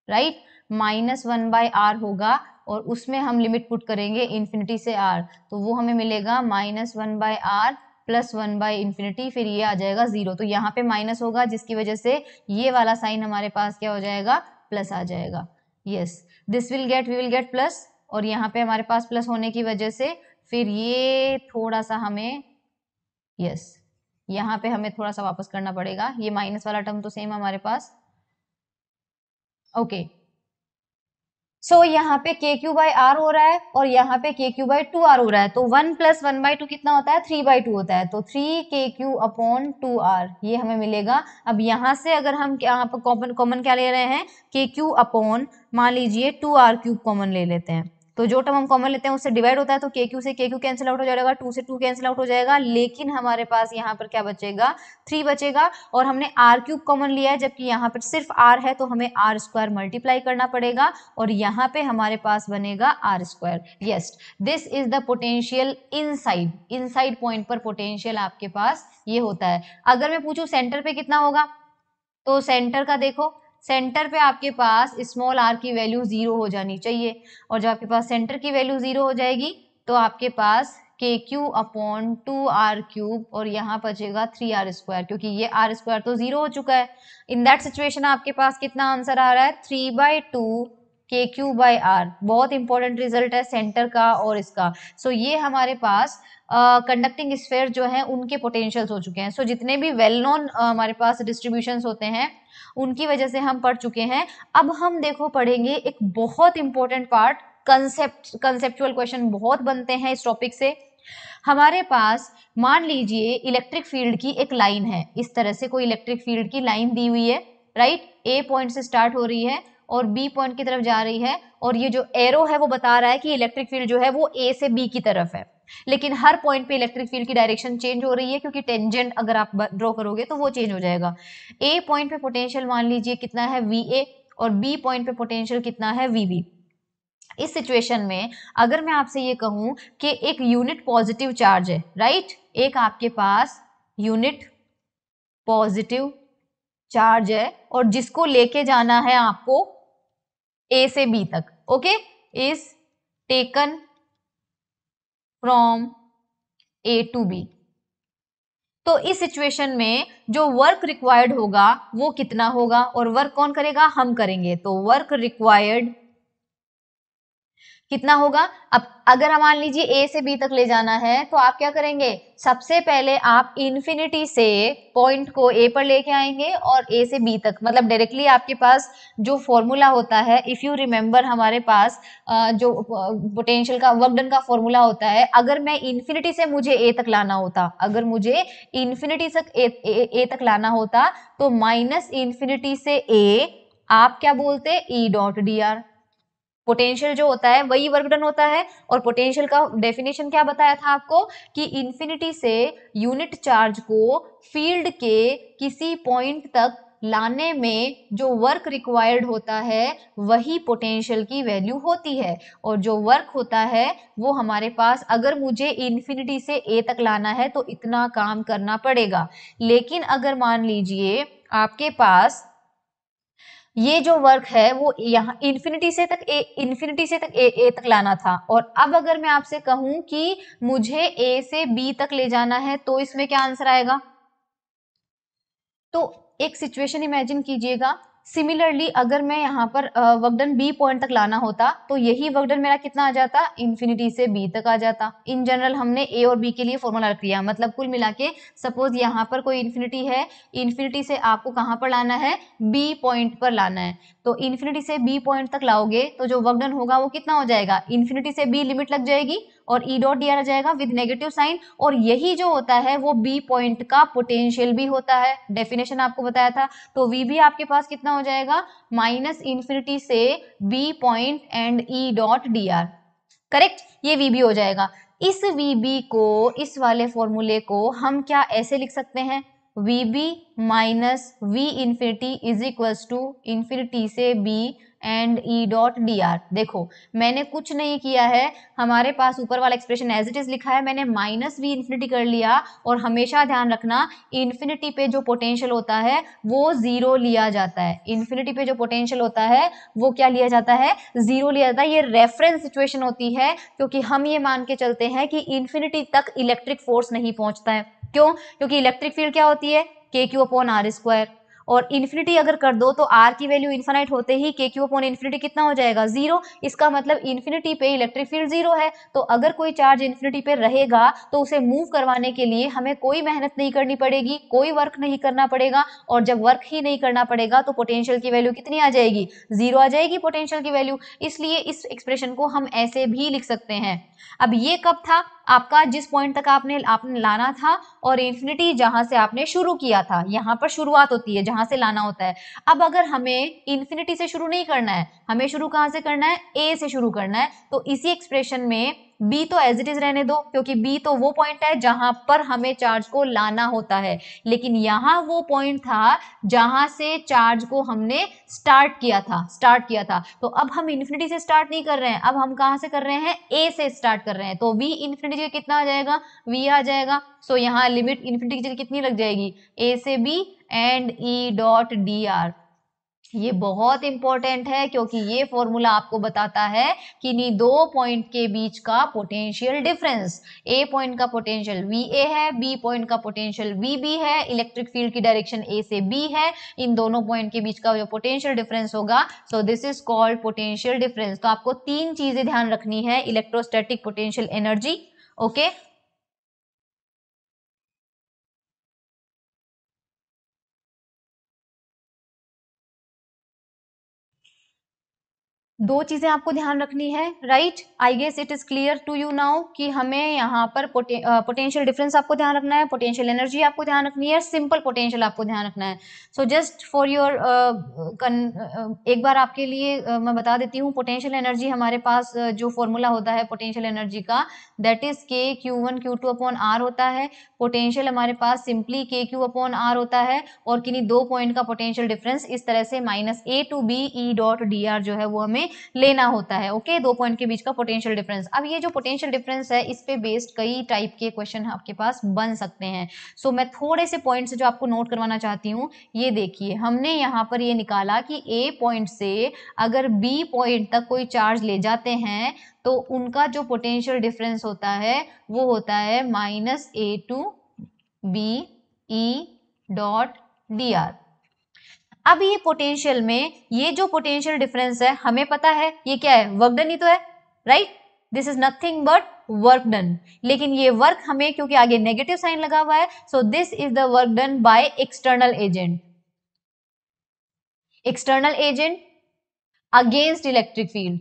राइट, -1/r होगा और उसमें हम लिमिट पुट करेंगे इन्फिनिटी से r, तो वो हमें मिलेगा -1/r प्लस 1/∞, फिर ये आ जाएगा 0, तो यहाँ पे माइनस होगा जिसकी वजह से ये वाला साइन हमारे पास क्या हो जाएगा, प्लस आ जाएगा। Yes, this will get, we will get plus, और यहाँ पे हमारे पास प्लस होने की वजह से फिर ये थोड़ा सा हमें, यस, यहाँ पे हमें थोड़ा सा वापस करना पड़ेगा, ये माइनस वाला टर्म तो सेम हमारे पास, ओके। सो यहाँ पे KQ/R हो रहा है और यहाँ पे KQ/2R हो रहा है, तो 1 + 1/2 कितना होता है, 3/2 होता है, तो 3KQ/2R ये हमें मिलेगा। अब यहाँ से अगर हम यहाँ पर कॉमन क्या ले रहे हैं, KQ/ मान लीजिए 2R³ कॉमन ले लेते हैं, तो जो टर्म हम कॉमन लेते हैं उससे डिवाइड होता है, तो KQ से KQ कैंसिल आउट हो जाएगा, 2 से 2 कैंसिल आउट हो जाएगा, लेकिन हमारे पास यहाँ पर क्या बचेगा, 3 बचेगा, और हमने R³ कॉमन लिया है, जबकि यहाँ पर सिर्फ R है, तो हमें R² मल्टीप्लाई करना पड़ेगा और यहाँ पे हमारे पास बनेगा R²। Yes, this is the potential inside point पर पोटेंशियल आपके पास ये होता है। अगर मैं पूछूं सेंटर पे कितना होगा, तो सेंटर का देखो, सेंटर पे आपके पास स्मॉल r की वैल्यू 0 हो जानी चाहिए, और जब आपके पास सेंटर की वैल्यू 0 हो जाएगी तो आपके पास KQ/2R³ और यहाँ बचेगा 3R², क्योंकि ये R² तो 0 हो चुका है। इन दैट सिचुएशन आपके पास कितना आंसर आ रहा है, 3/2 KQ/R। बहुत इंपॉर्टेंट रिजल्ट है सेंटर का और इसका। सो ये हमारे पास कंडक्टिंग स्फेयर जो है उनके पोटेंशियल्स हो चुके हैं। सो जितने भी वेल नोन हमारे पास डिस्ट्रीब्यूशंस होते हैं उनकी वजह से हम पढ़ चुके हैं। अब हम देखो पढ़ेंगे एक बहुत इंपॉर्टेंट पार्ट, कंसेप्चुअल क्वेश्चन बहुत बनते हैं इस टॉपिक से। हमारे पास मान लीजिए इलेक्ट्रिक फील्ड की एक लाइन है, इस तरह से कोई इलेक्ट्रिक फील्ड की लाइन दी हुई है, राइट, ए पॉइंट से स्टार्ट हो रही है और बी पॉइंट की तरफ जा रही है, और ये जो एरो है वो बता रहा है कि इलेक्ट्रिक फील्ड जो है वो ए से बी की तरफ है, लेकिन हर पॉइंट पे इलेक्ट्रिक फील्ड की डायरेक्शन चेंज हो रही है, क्योंकि टेंजेंट अगर आप ड्रॉ करोगे तो वो चेंज हो जाएगा। ए पॉइंट पे पोटेंशियल मान लीजिए कितना है VA, और बी पॉइंट पे पोटेंशियल कितना है VB। इस सिचुएशन में अगर मैं आपसे ये कहूं कि एक यूनिट पॉजिटिव चार्ज है, राइट, एक आपके पास यूनिट पॉजिटिव चार्ज है और जिसको लेके जाना है आपको A से B तक, okay, is taken from A to B, तो इस सिचुएशन में जो वर्क रिक्वायर्ड होगा वो कितना होगा, और वर्क कौन करेगा, हम करेंगे, तो वर्क रिक्वायर्ड कितना होगा। अब अगर हम मान लीजिए ए से बी तक ले जाना है तो आप क्या करेंगे, सबसे पहले आप इन्फिनिटी से पॉइंट को ए पर लेके आएंगे और ए से बी तक, मतलब डायरेक्टली आपके पास जो फॉर्मूला होता है, इफ यू रिमेंबर हमारे पास जो पोटेंशियल का वर्क डन का फॉर्मूला होता है, अगर मैं इन्फिनिटी से मुझे ए तक लाना होता, अगर मुझे इन्फिनिटी तक ए तक लाना होता तो माइनस इन्फिनिटी से ए आप क्या बोलते, E.dr। पोटेंशियल जो होता है वही वर्क डन होता है, और पोटेंशियल का डेफिनेशन क्या बताया था आपको कि इन्फिनिटी से यूनिट चार्ज को फील्ड के किसी पॉइंट तक लाने में जो वर्क रिक्वायर्ड होता है वही पोटेंशियल की वैल्यू होती है, और जो वर्क होता है वो हमारे पास, अगर मुझे इन्फिनिटी से ए तक लाना है तो इतना काम करना पड़ेगा, लेकिन अगर मान लीजिए आपके पास ये जो वर्क है वो यहाँ इन्फिनिटी से तक ए तक लाना था, और अब अगर मैं आपसे कहूं कि मुझे ए से बी तक ले जाना है तो इसमें क्या आंसर आएगा। तो एक सिचुएशन इमेजिन कीजिएगा, सिमिलरली अगर मैं यहाँ पर वर्क डन बी पॉइंट तक लाना होता तो यही वर्क डन मेरा कितना आ जाता, इन्फिनिटी से बी तक आ जाता। इन जनरल हमने ए और बी के लिए फॉर्मूला रख लिया, मतलब कुल मिला के सपोज यहाँ पर कोई इन्फिनिटी है, इन्फिनिटी से आपको कहाँ पर लाना है, बी पॉइंट पर लाना है, तो इन्फिनिटी से बी पॉइंट तक लाओगे तो जो वर्क डन होगा वो कितना हो जाएगा, इन्फिनिटी से बी लिमिट लग जाएगी और E.dr आ जाएगा विद नेगेटिव साइन, और यही जो होता है वो बी पॉइंट का पोटेंशियल भी होता है, डेफिनेशन आपको बताया था। तो V भी आपके पास कितना हो जाएगा, माइनस इन्फिनिटी से B point and E.dr, correct, ये V भी हो जाएगा। इस VB को, इस वाले फॉर्मूले को हम क्या ऐसे लिख सकते हैं, VB minus V infinity is equals to infinity से B and E dot D R. देखो मैंने कुछ नहीं किया है, हमारे पास ऊपर वाला एक्सप्रेशन एज इट इज लिखा है, मैंने माइनस वी इन्फिनिटी कर लिया। और हमेशा ध्यान रखना इन्फिनिटी पे जो पोटेंशियल होता है वो जीरो लिया जाता है। इन्फिनिटी पे जो पोटेंशियल होता है वो क्या लिया जाता है, जीरो लिया जाता है। ये रेफरेंस सिचुएशन होती है, क्योंकि हम ये मान के चलते हैं कि इन्फिनिटी तक इलेक्ट्रिक फोर्स नहीं पहुंचता है। क्यों? क्योंकि इलेक्ट्रिक फील्ड क्या होती है, के क्यू अपॉन आर स्क्वायर। और इन्फिनिटी अगर कर दो तो आर की वैल्यू इन्फिनाइट होते ही के क्यू अपॉन इन्फिनिटी कितना हो जाएगा, जीरो। इसका मतलब इन्फिनिटी पे इलेक्ट्रिक फील्ड जीरो है। तो अगर कोई चार्ज इन्फिनिटी पे रहेगा तो उसे मूव करवाने के लिए हमें कोई मेहनत नहीं करनी पड़ेगी, कोई वर्क नहीं करना पड़ेगा। और जब वर्क ही नहीं करना पड़ेगा तो पोटेंशियल की वैल्यू कितनी आ जाएगी, जीरो आ जाएगी पोटेंशियल की वैल्यू। इसलिए इस एक्सप्रेशन को हम ऐसे भी लिख सकते हैं। अब ये कब था आपका, जिस पॉइंट तक आपने लाना था और इन्फिनिटी जहां से आपने शुरू किया था, यहां पर शुरुआत होती है जहां से लाना होता है। अब अगर हमें इन्फिनिटी से शुरू नहीं करना है, हमें शुरू कहां से करना है, ए से शुरू करना है, तो इसी एक्सप्रेशन में बी तो एज इट इज रहने दो, क्योंकि बी तो वो पॉइंट है जहां पर हमें चार्ज को लाना होता है। लेकिन यहां वो पॉइंट था जहां से चार्ज को हमने स्टार्ट किया था। तो अब हम इन्फिनिटी से स्टार्ट नहीं कर रहे हैं, अब हम कहां से कर रहे हैं, ए से स्टार्ट कर रहे हैं। तो वी इन्फिनिटी कितना आ जाएगा, वी आ जाएगा। सो यहाँ लिमिट इन्फिनिटी की जगह कितनी लग जाएगी, ए से B and E dot D R. ये बहुत इंपॉर्टेंट है, क्योंकि ये फॉर्मूला आपको बताता है कि इन्हीं दो पॉइंट के बीच का पोटेंशियल डिफरेंस, ए पॉइंट का पोटेंशियल वी ए है, बी पॉइंट का पोटेंशियल वी बी है, इलेक्ट्रिक फील्ड की डायरेक्शन ए से बी है, इन दोनों पॉइंट के बीच का जो पोटेंशियल डिफरेंस होगा, so this is called potential difference. तो आपको तीन चीजें ध्यान रखनी है, इलेक्ट्रोस्टैटिक पोटेंशियल एनर्जी, ओके। दो चीजें आपको ध्यान रखनी है, right. I guess it is clear to you now कि हमें यहाँ पर पोटेंशियल डिफरेंस आपको ध्यान रखना है, पोटेंशियल एनर्जी आपको ध्यान रखनी है, सिंपल पोटेंशियल आपको ध्यान रखना है। सो जस्ट फॉर योर एक बार आपके लिए मैं बता देती हूँ, पोटेंशियल एनर्जी हमारे पास जो फॉर्मूला होता है पोटेंशियल एनर्जी का, that is K Q one Q two upon R होता है। पोटेंशियल हमारे पास simply K Q upon R होता है, और किन्हीं दो पॉइंट का पोटेंशियल डिफरेंस इस तरह से minus A to B E dot D R जो है वो हमें लेना होता है, ओके। दो पॉइंट के बीच का पोटेंशियल डिफरेंस। अब ये जो पोटेंशियल डिफरेंस है इस पे बेस्ड कई टाइप के क्वेश्चन आपके पास बन सकते हैं। सो मैं थोड़े से पॉइंट्स जो आपको नोट करवाना चाहती हूँ, ये देखिए हमने यहाँ पर ये निकाला कि ए पॉइंट से अगर बी पॉइंट तक कोई चार्ज ले जाते हैं तो उनका जो पोटेंशियल डिफरेंस होता है वो होता है minus A to B E dot D R. अब ये पोटेंशियल में ये जो पोटेंशियल डिफरेंस है हमें पता है ये क्या है, वर्क डन ही तो है, right. This is nothing but work done. लेकिन ये वर्क हमें, क्योंकि आगे नेगेटिव साइन लगा हुआ है, so this is the work done by external agent. External agent against electric field,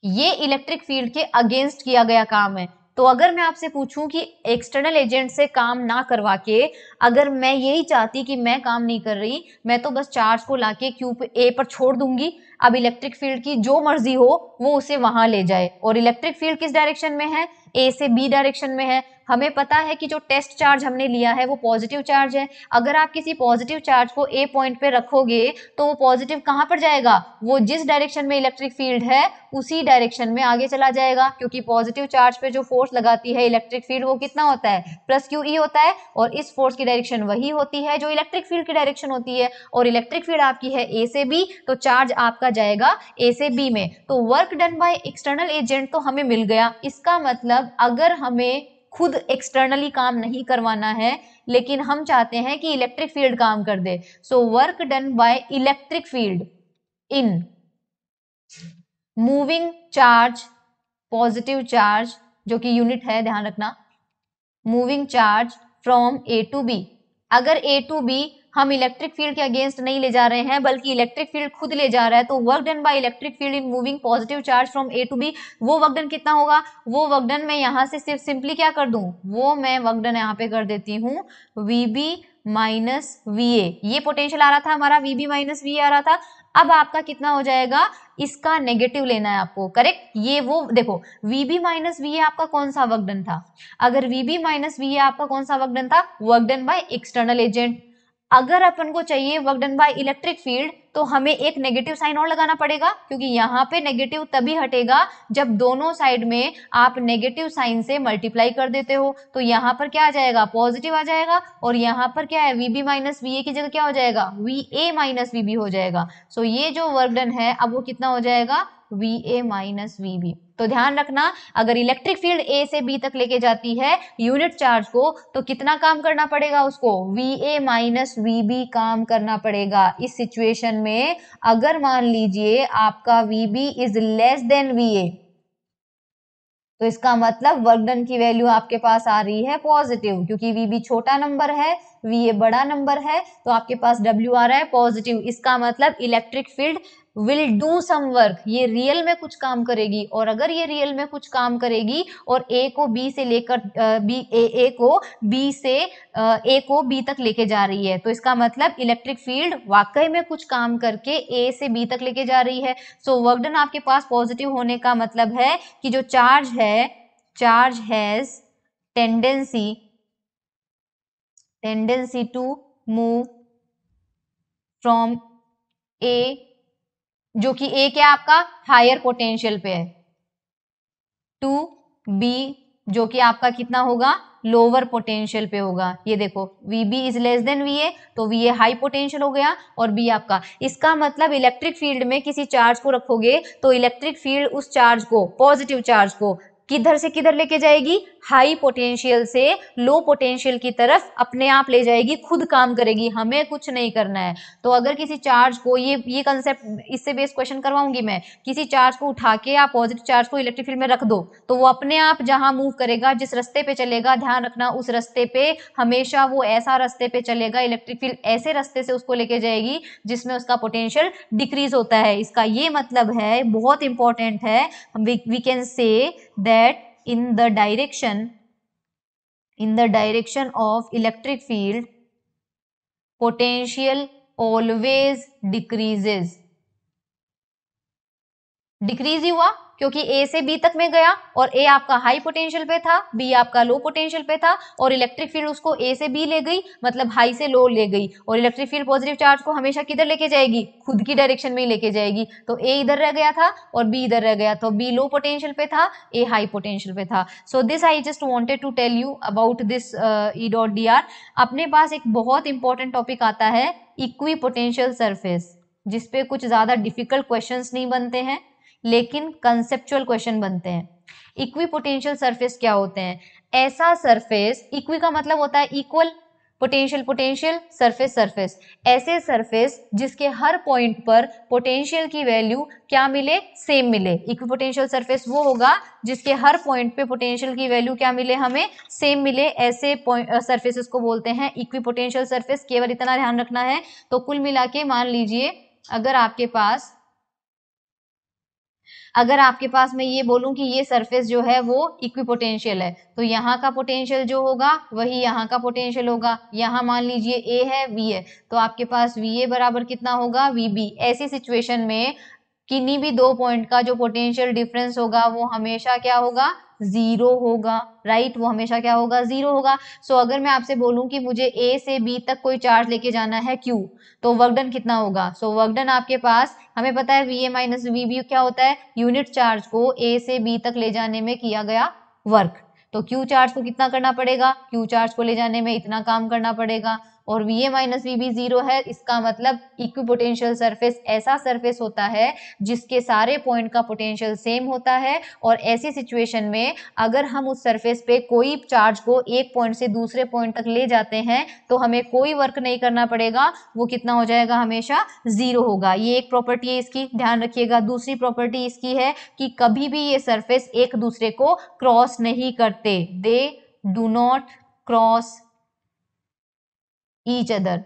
ये इलेक्ट्रिक फील्ड के अगेंस्ट किया गया काम है। तो अगर मैं आपसे पूछूं कि एक्सटर्नल एजेंट से काम ना करवा के अगर मैं यही चाहती कि मैं काम नहीं कर रही, मैं तो बस चार्ज को लाके क्यू पे ए पर छोड़ दूंगी, अब इलेक्ट्रिक फील्ड की जो मर्जी हो वो उसे वहां ले जाए। और इलेक्ट्रिक फील्ड किस डायरेक्शन में है, ए से बी डायरेक्शन में है। हमें पता है कि जो टेस्ट चार्ज हमने लिया है वो पॉजिटिव चार्ज है। अगर आप किसी पॉजिटिव चार्ज को ए पॉइंट पे रखोगे तो वो पॉजिटिव कहां पर जाएगा, वो जिस डायरेक्शन में इलेक्ट्रिक फील्ड है उसी डायरेक्शन में आगे चला जाएगा, क्योंकि पॉजिटिव चार्ज पे जो फोर्स लगाती है इलेक्ट्रिक फील्ड वो कितना होता है, प्लस क्यू ई होता है। और इस फोर्स की डायरेक्शन वही होती है जो इलेक्ट्रिक फील्ड की डायरेक्शन होती है। और इलेक्ट्रिक फील्ड आपकी है ए से बी, तो चार्ज आपका जाएगा ए से बी में। तो work done by external agent तो हमें मिल गया। इसका मतलब अगर हमें खुद एक्सटर्नली काम नहीं करवाना है लेकिन हम चाहते हैं कि इलेक्ट्रिक फील्ड काम कर दे, so work done by electric field in moving charge, positive charge जो कि यूनिट है ध्यान रखना, moving charge from A to B. अगर ए टू बी हम इलेक्ट्रिक फील्ड के अगेंस्ट नहीं ले जा रहे हैं बल्कि इलेक्ट्रिक फील्ड खुद ले जा रहा है, तो work done by electric field in moving positive charge from A to B, वो वर्क डन कितना होगा, वो वर्क डन मैं यहां से सिर्फ सिंपली क्या कर दूं, वो मैं वर्क डन यहां पे कर देती हूँ V B minus V A. ये पोटेंशियल आ रहा था हमारा, वी बी माइनस वी आ रहा था। अब आपका कितना हो जाएगा, इसका नेगेटिव लेना है आपको, करेक्ट। ये वो देखो Vb माइनस वी आपका कौन सा वर्क डन था, अगर Vb माइनस वी आपका कौन सा वर्क डन था, work done by external agent. अगर अपन को चाहिए work done by electric field तो हमें एक नेगेटिव साइन और लगाना पड़ेगा, क्योंकि यहाँ पे नेगेटिव तभी हटेगा जब दोनों साइड में आप नेगेटिव साइन से मल्टीप्लाई कर देते हो। तो यहाँ पर क्या आ जाएगा, पॉजिटिव आ जाएगा, और यहाँ पर क्या है, VB माइनस VA की जगह क्या हो जाएगा, VA माइनस VB हो जाएगा। सो ये जो वर्क डन है अब वो कितना हो जाएगा, VA माइनस VB। तो ध्यान रखना, अगर इलेक्ट्रिक फील्ड A से B तक लेके जाती है यूनिट चार्ज को, तो कितना काम करना पड़ेगा उसको, VA माइनस VB काम करना पड़ेगा। इस सिचुएशन में अगर मान लीजिए आपका VB is less than VA, तो इसका मतलब वर्क डन की वैल्यू आपके पास आ रही है पॉजिटिव, क्योंकि VB छोटा नंबर है, VA बड़ा नंबर है, तो आपके पास W आ रहा है पॉजिटिव। इसका मतलब electric field will do some work, ये रियल में कुछ काम करेगी। और अगर ये रियल में कुछ काम करेगी और A को B से लेकर A को B से A को B तक लेके जा रही है, तो इसका मतलब इलेक्ट्रिक फील्ड वाकई में कुछ काम करके A से B तक लेके जा रही है। सो वर्क डन आपके पास पॉजिटिव होने का मतलब है कि जो चार्ज है, charge has tendency to move from A, जो कि A क्या आपका हायर पोटेंशियल पे है, टू B जो कि आपका कितना होगा, लोअर पोटेंशियल पे होगा। ये देखो VB is less than VA, तो VA हाई पोटेंशियल हो गया और B आपका। इसका मतलब इलेक्ट्रिक फील्ड में किसी चार्ज को रखोगे तो इलेक्ट्रिक फील्ड उस चार्ज को, पॉजिटिव चार्ज को किधर से किधर लेके जाएगी, हाई पोटेंशियल से लो पोटेंशियल की तरफ अपने आप ले जाएगी, खुद काम करेगी, हमें कुछ नहीं करना है। तो अगर किसी चार्ज को, ये कंसेप्ट इससे बेस क्वेश्चन करवाऊंगी मैं, किसी चार्ज को उठा के आप पॉजिटिव चार्ज को इलेक्ट्रिक फील्ड में रख दो, तो वो अपने आप जहां मूव करेगा, जिस रास्ते पे चलेगा, ध्यान रखना उस रास्ते पे हमेशा वो ऐसा रास्ते पे चलेगा, इलेक्ट्रिक फील्ड ऐसे रास्ते से उसको लेके जाएगी जिसमें उसका पोटेंशियल डिक्रीज होता है। इसका ये मतलब है, बहुत इंपॉर्टेंट है, we can say that in the direction of electric field potential always decreases। Decrease ही हुआ क्योंकि A से B तक में गया और A आपका हाई पोटेंशियल पे था, B आपका लो पोटेंशियल पे था, और इलेक्ट्रिक फील्ड उसको A से B ले गई, मतलब हाई से लो ले गई। और इलेक्ट्रिक फील्ड पॉजिटिव चार्ज को हमेशा किधर लेके जाएगी, खुद की डायरेक्शन में ही लेके जाएगी। तो A इधर रह गया था और B इधर रह गया, तो B लो पोटेंशियल पे था, A हाई पोटेंशियल पे था। So this I just wanted to tell you about this E dot dr। अपने पास एक बहुत इंपॉर्टेंट टॉपिक आता है इक्वी पोटेंशियल सरफेस, जिसपे कुछ ज्यादा डिफिकल्ट क्वेश्चंस नहीं बनते हैं लेकिन कंसेप्चुअल क्वेश्चन बनते हैं। इक्वी पोटेंशियल सरफेस क्या होते हैं, ऐसा सरफेस, इक्वी का मतलब होता है equal, potential potential, surface surface, ऐसे सरफेस जिसके हर पॉइंट पर पोटेंशियल की वैल्यू क्या मिले, सेम मिले। इक्वी पोटेंशियल सरफेस वो होगा जिसके हर पॉइंट पे पोटेंशियल की वैल्यू क्या मिले, हमें सेम मिले, ऐसे सरफेसेस को बोलते हैं इक्वी पोटेंशियल सरफेस। केवल इतना ध्यान रखना है। तो कुल मिला के मान लीजिए अगर आपके पास मैं ये बोलूं कि ये सरफेस जो है वो इक्विपोटेंशियल है, तो यहाँ का पोटेंशियल जो होगा वही यहाँ का पोटेंशियल होगा। यहाँ मान लीजिए A है, V है, तो आपके पास VA बराबर कितना होगा, VB। ऐसी सिचुएशन में किन्हीं भी दो पॉइंट का जो पोटेंशियल डिफरेंस होगा वो हमेशा क्या होगा, जीरो होगा, राइट, वो हमेशा क्या होगा, जीरो होगा। सो अगर मैं आपसे बोलूं कि मुझे A से B तक कोई चार्ज लेके जाना है Q, तो वर्क डन कितना होगा। सो वर्क डन आपके पास, हमें पता है VA माइनस VB क्या होता है, यूनिट चार्ज को A से B तक ले जाने में किया गया वर्क। तो Q चार्ज को कितना करना पड़ेगा, Q चार्ज को ले जाने में इतना काम करना पड़ेगा। और VA माइनस VB जीरो है, इसका मतलब इक्विपोटेंशियल सरफेस ऐसा सरफेस होता है जिसके सारे पॉइंट का पोटेंशियल सेम होता है। और ऐसी सिचुएशन में अगर हम उस सरफेस पे कोई चार्ज को एक पॉइंट से दूसरे पॉइंट तक ले जाते हैं तो हमें कोई वर्क नहीं करना पड़ेगा, वो कितना हो जाएगा, हमेशा जीरो होगा। ये एक प्रॉपर्टी है इसकी, ध्यान रखिएगा। दूसरी प्रॉपर्टी इसकी है कि कभी भी ये सरफेस एक दूसरे को क्रॉस नहीं करते, they do not cross each other.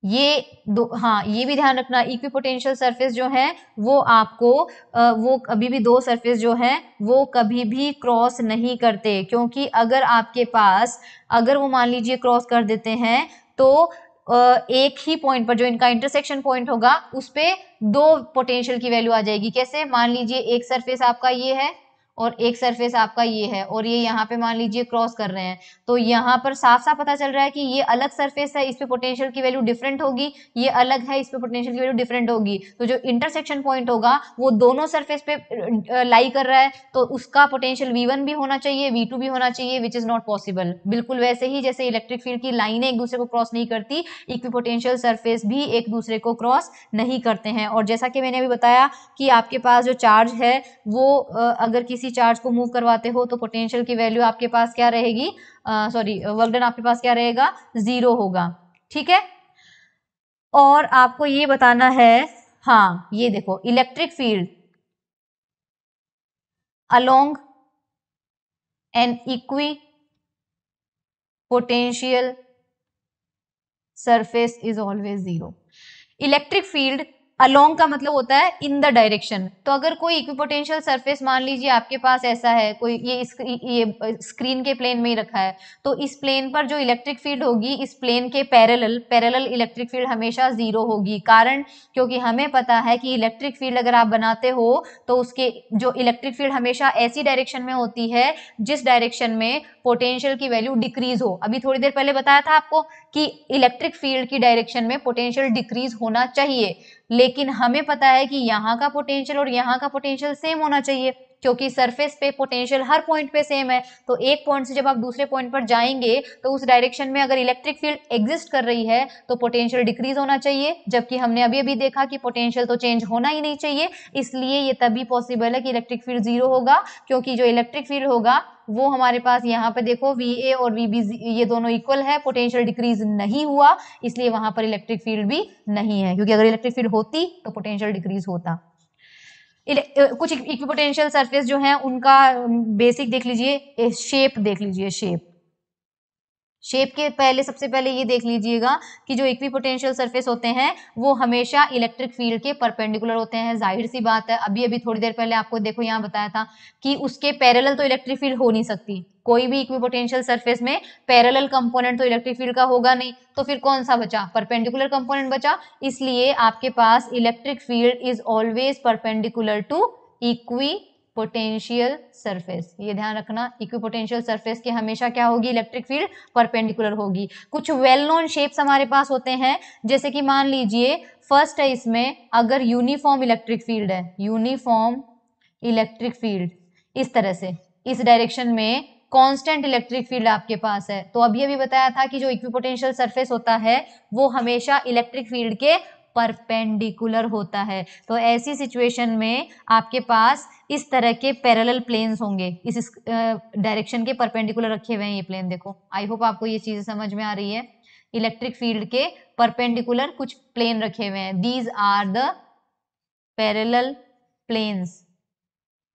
ये भी ध्यान रखना, इक्विपोटेंशियल सरफेस जो है वो आपको वो कभी भी दो सरफेस जो है वो कभी भी क्रॉस नहीं करते, क्योंकि अगर वो मान लीजिए क्रॉस कर देते हैं तो एक ही पॉइंट पर जो इनका इंटरसेक्शन पॉइंट होगा उस पे दो पोटेंशियल की वैल्यू आ जाएगी। कैसे, मान लीजिए एक सरफेस आपका ये है और एक सरफेस आपका ये है और ये यहाँ पे मान लीजिए क्रॉस कर रहे हैं, तो यहाँ पर साफ साफ पता चल रहा है कि ये अलग सरफेस है, इस पे पोटेंशियल की वैल्यू डिफरेंट होगी, ये अलग है, इस पे पोटेंशियल की वैल्यू डिफरेंट होगी। तो जो इंटरसेक्शन पॉइंट होगा वो दोनों सरफेस पे लाई कर रहा है, तो उसका पोटेंशियल V1 भी होना चाहिए, V2 भी होना चाहिए, विच इज नॉट पॉसिबल। बिल्कुल वैसे ही जैसे इलेक्ट्रिक फील्ड की लाइनें एक दूसरे को क्रॉस नहीं करती, इक्विपोटेंशियल सरफेस भी एक दूसरे को क्रॉस नहीं करते हैं। और जैसा कि मैंने अभी बताया कि आपके पास जो चार्ज है वो अगर किसी चार्ज को मूव करवाते हो तो पोटेंशियल की वैल्यू आपके पास क्या रहेगी, सॉरी वर्क डन आपके पास क्या रहेगा, 0 होगा। ठीक है, और आपको ये बताना है, हाँ ये देखो electric field along an equipotential surface is always 0। Electric field along का मतलब होता है इन द डायरेक्शन। तो अगर कोई इक्विपोटेंशियल सरफेस मान लीजिए आपके पास ऐसा है, कोई ये स्क्रीन के प्लेन में ही रखा है, तो इस प्लेन पर जो इलेक्ट्रिक फील्ड होगी इस प्लेन के पैरेलल इलेक्ट्रिक फील्ड हमेशा 0 होगी। कारण क्योंकि हमें पता है कि इलेक्ट्रिक फील्ड अगर आप बनाते हो तो उसके जो इलेक्ट्रिक फील्ड हमेशा ऐसी डायरेक्शन में होती है जिस डायरेक्शन में पोटेंशियल की वैल्यू डिक्रीज हो। अभी थोड़ी देर पहले बताया था आपको कि इलेक्ट्रिक फील्ड की डायरेक्शन में पोटेंशियल डिक्रीज होना चाहिए, लेकिन हमें पता है कि यहाँ का पोटेंशियल और यहाँ का पोटेंशियल सेम होना चाहिए, क्योंकि सरफेस पे पोटेंशियल हर पॉइंट पे सेम है। तो एक पॉइंट से जब आप दूसरे पॉइंट पर जाएंगे तो उस डायरेक्शन में अगर इलेक्ट्रिक फील्ड एग्जिस्ट कर रही है तो पोटेंशियल डिक्रीज होना चाहिए, जबकि हमने अभी अभी देखा कि पोटेंशियल तो चेंज होना ही नहीं चाहिए। इसलिए ये तभी पॉसिबल है कि इलेक्ट्रिक फील्ड 0 होगा, क्योंकि जो इलेक्ट्रिक फील्ड होगा वो हमारे पास यहाँ पे देखो VA और VB ये दोनों इक्वल है, पोटेंशियल डिक्रीज नहीं हुआ, इसलिए वहां पर इलेक्ट्रिक फील्ड भी नहीं है, क्योंकि अगर इलेक्ट्रिक फील्ड होती तो पोटेंशियल डिक्रीज होता। कुछ इक्विपोटेंशियल सरफेस जो है उनका बेसिक देख लीजिए, शेप देख लीजिए। शेप के पहले सबसे पहले ये देख लीजिएगा कि जो इक्विपोटेंशियल सरफेस होते हैं वो हमेशा इलेक्ट्रिक फील्ड के परपेंडिकुलर होते हैं। जाहिर सी बात है, अभी अभी थोड़ी देर पहले आपको देखो यहाँ बताया था कि उसके पैरेलल तो इलेक्ट्रिक फील्ड हो नहीं सकती। कोई भी इक्विपोटेंशियल सरफेस में पैरेलल कंपोनेंट तो इलेक्ट्रिक फील्ड का होगा नहीं, तो फिर कौन सा बचा, परपेंडिकुलर कंपोनेंट बचा। इसलिए आपके पास electric field is always perpendicular to equipotential surface. ये ध्यान रखना, इक्विपोटेंशियल सरफेस के हमेशा क्या होगी, इलेक्ट्रिक फील्ड परपेंडिकुलर होगी। कुछ वेल नोन शेप्स हमारे पास होते हैं, जैसे कि मान लीजिए फर्स्ट है इसमें, अगर यूनिफॉर्म इलेक्ट्रिक फील्ड है, यूनिफॉर्म इलेक्ट्रिक फील्ड इस तरह से इस डायरेक्शन में कांस्टेंट इलेक्ट्रिक फील्ड आपके पास है, तो अभी अभी बताया था कि जो इक्विपोटेंशियल सरफेस होता है वो हमेशा इलेक्ट्रिक फील्ड के परपेंडिकुलर होता है। तो ऐसी सिचुएशन में आपके पास इस तरह के पैरेलल प्लेन्स होंगे, इस डायरेक्शन के परपेंडिकुलर रखे हुए हैं ये प्लेन। देखो, आई होप आपको ये चीज समझ में आ रही है। इलेक्ट्रिक फील्ड के परपेंडिकुलर कुछ प्लेन रखे हुए हैं, these are the parallel planes.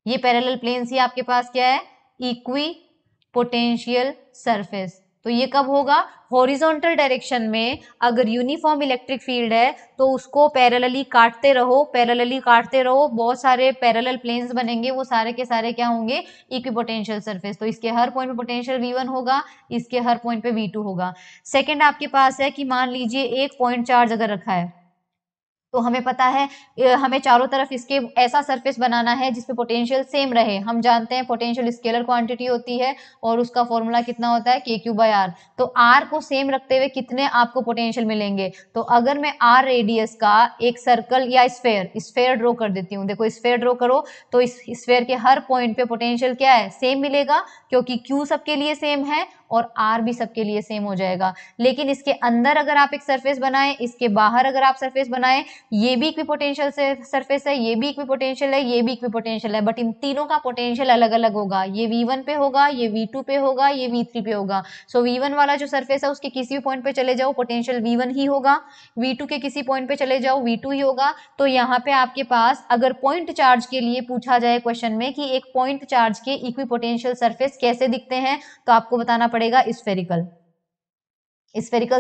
ये पैरेलल प्लेन्स ही आपके पास क्या है, इक्विपोटेंशियल सरफेस। तो ये कब होगा, हॉरिजॉन्टल डायरेक्शन में अगर यूनिफॉर्म इलेक्ट्रिक फील्ड है तो उसको पैरेलली काटते रहो, पैरेलली काटते रहो, बहुत सारे पैरेलल प्लेन्स बनेंगे, वो सारे के सारे क्या होंगे, इक्विपोटेंशियल सरफेस। तो इसके हर पॉइंट पे पोटेंशियल V1 होगा, इसके हर पॉइंट पे V2 होगा। सेकंड आपके पास है कि मान लीजिए एक पॉइंट चार्ज अगर रखा है, तो हमें पता है हमें चारों तरफ इसके ऐसा सरफेस बनाना है जिसपे पोटेंशियल सेम रहे। हम जानते हैं पोटेंशियल स्केलर क्वांटिटी होती है और उसका फॉर्मूला कितना होता है, KQ/R। तो R को सेम रखते हुए कितने आपको पोटेंशियल मिलेंगे, तो अगर मैं R रेडियस का एक सर्कल या स्फेयर ड्रॉ कर देती हूँ, देखो स्फेयर ड्रॉ करो तो इस स्फेयर के हर पॉइंट पे पोटेंशियल क्या है, सेम मिलेगा, क्योंकि Q सबके लिए सेम है और R भी सबके लिए सेम हो जाएगा। लेकिन इसके अंदर अगर आप एक सरफेस बनाएं, इसके बाहर अगर आप सरफेस बनाएं, ये भी इक्विपोटेंशियल सरफेस है, ये भी इक्विपोटेंशियल है, ये भी इक्विपोटेंशियल है, बट इन तीनों का पोटेंशियल अलग अलग होगा। ये V1 पे होगा, ये V2 पे होगा, ये V3 पे होगा। सो V1 वाला जो सरफेस है उसके किसी भी पॉइंट पे चले जाओ पोटेंशियल V1 ही होगा, V2 के किसी पॉइंट पे चले जाओ V2 ही होगा। तो यहाँ पे आपके पास अगर पॉइंट चार्ज के लिए पूछा जाए क्वेश्चन में कि एक पॉइंट चार्ज के इक्विपोटेंशियल सरफेस कैसे दिखते हैं, तो आपको बताना पड़ेगा स्फेरिकल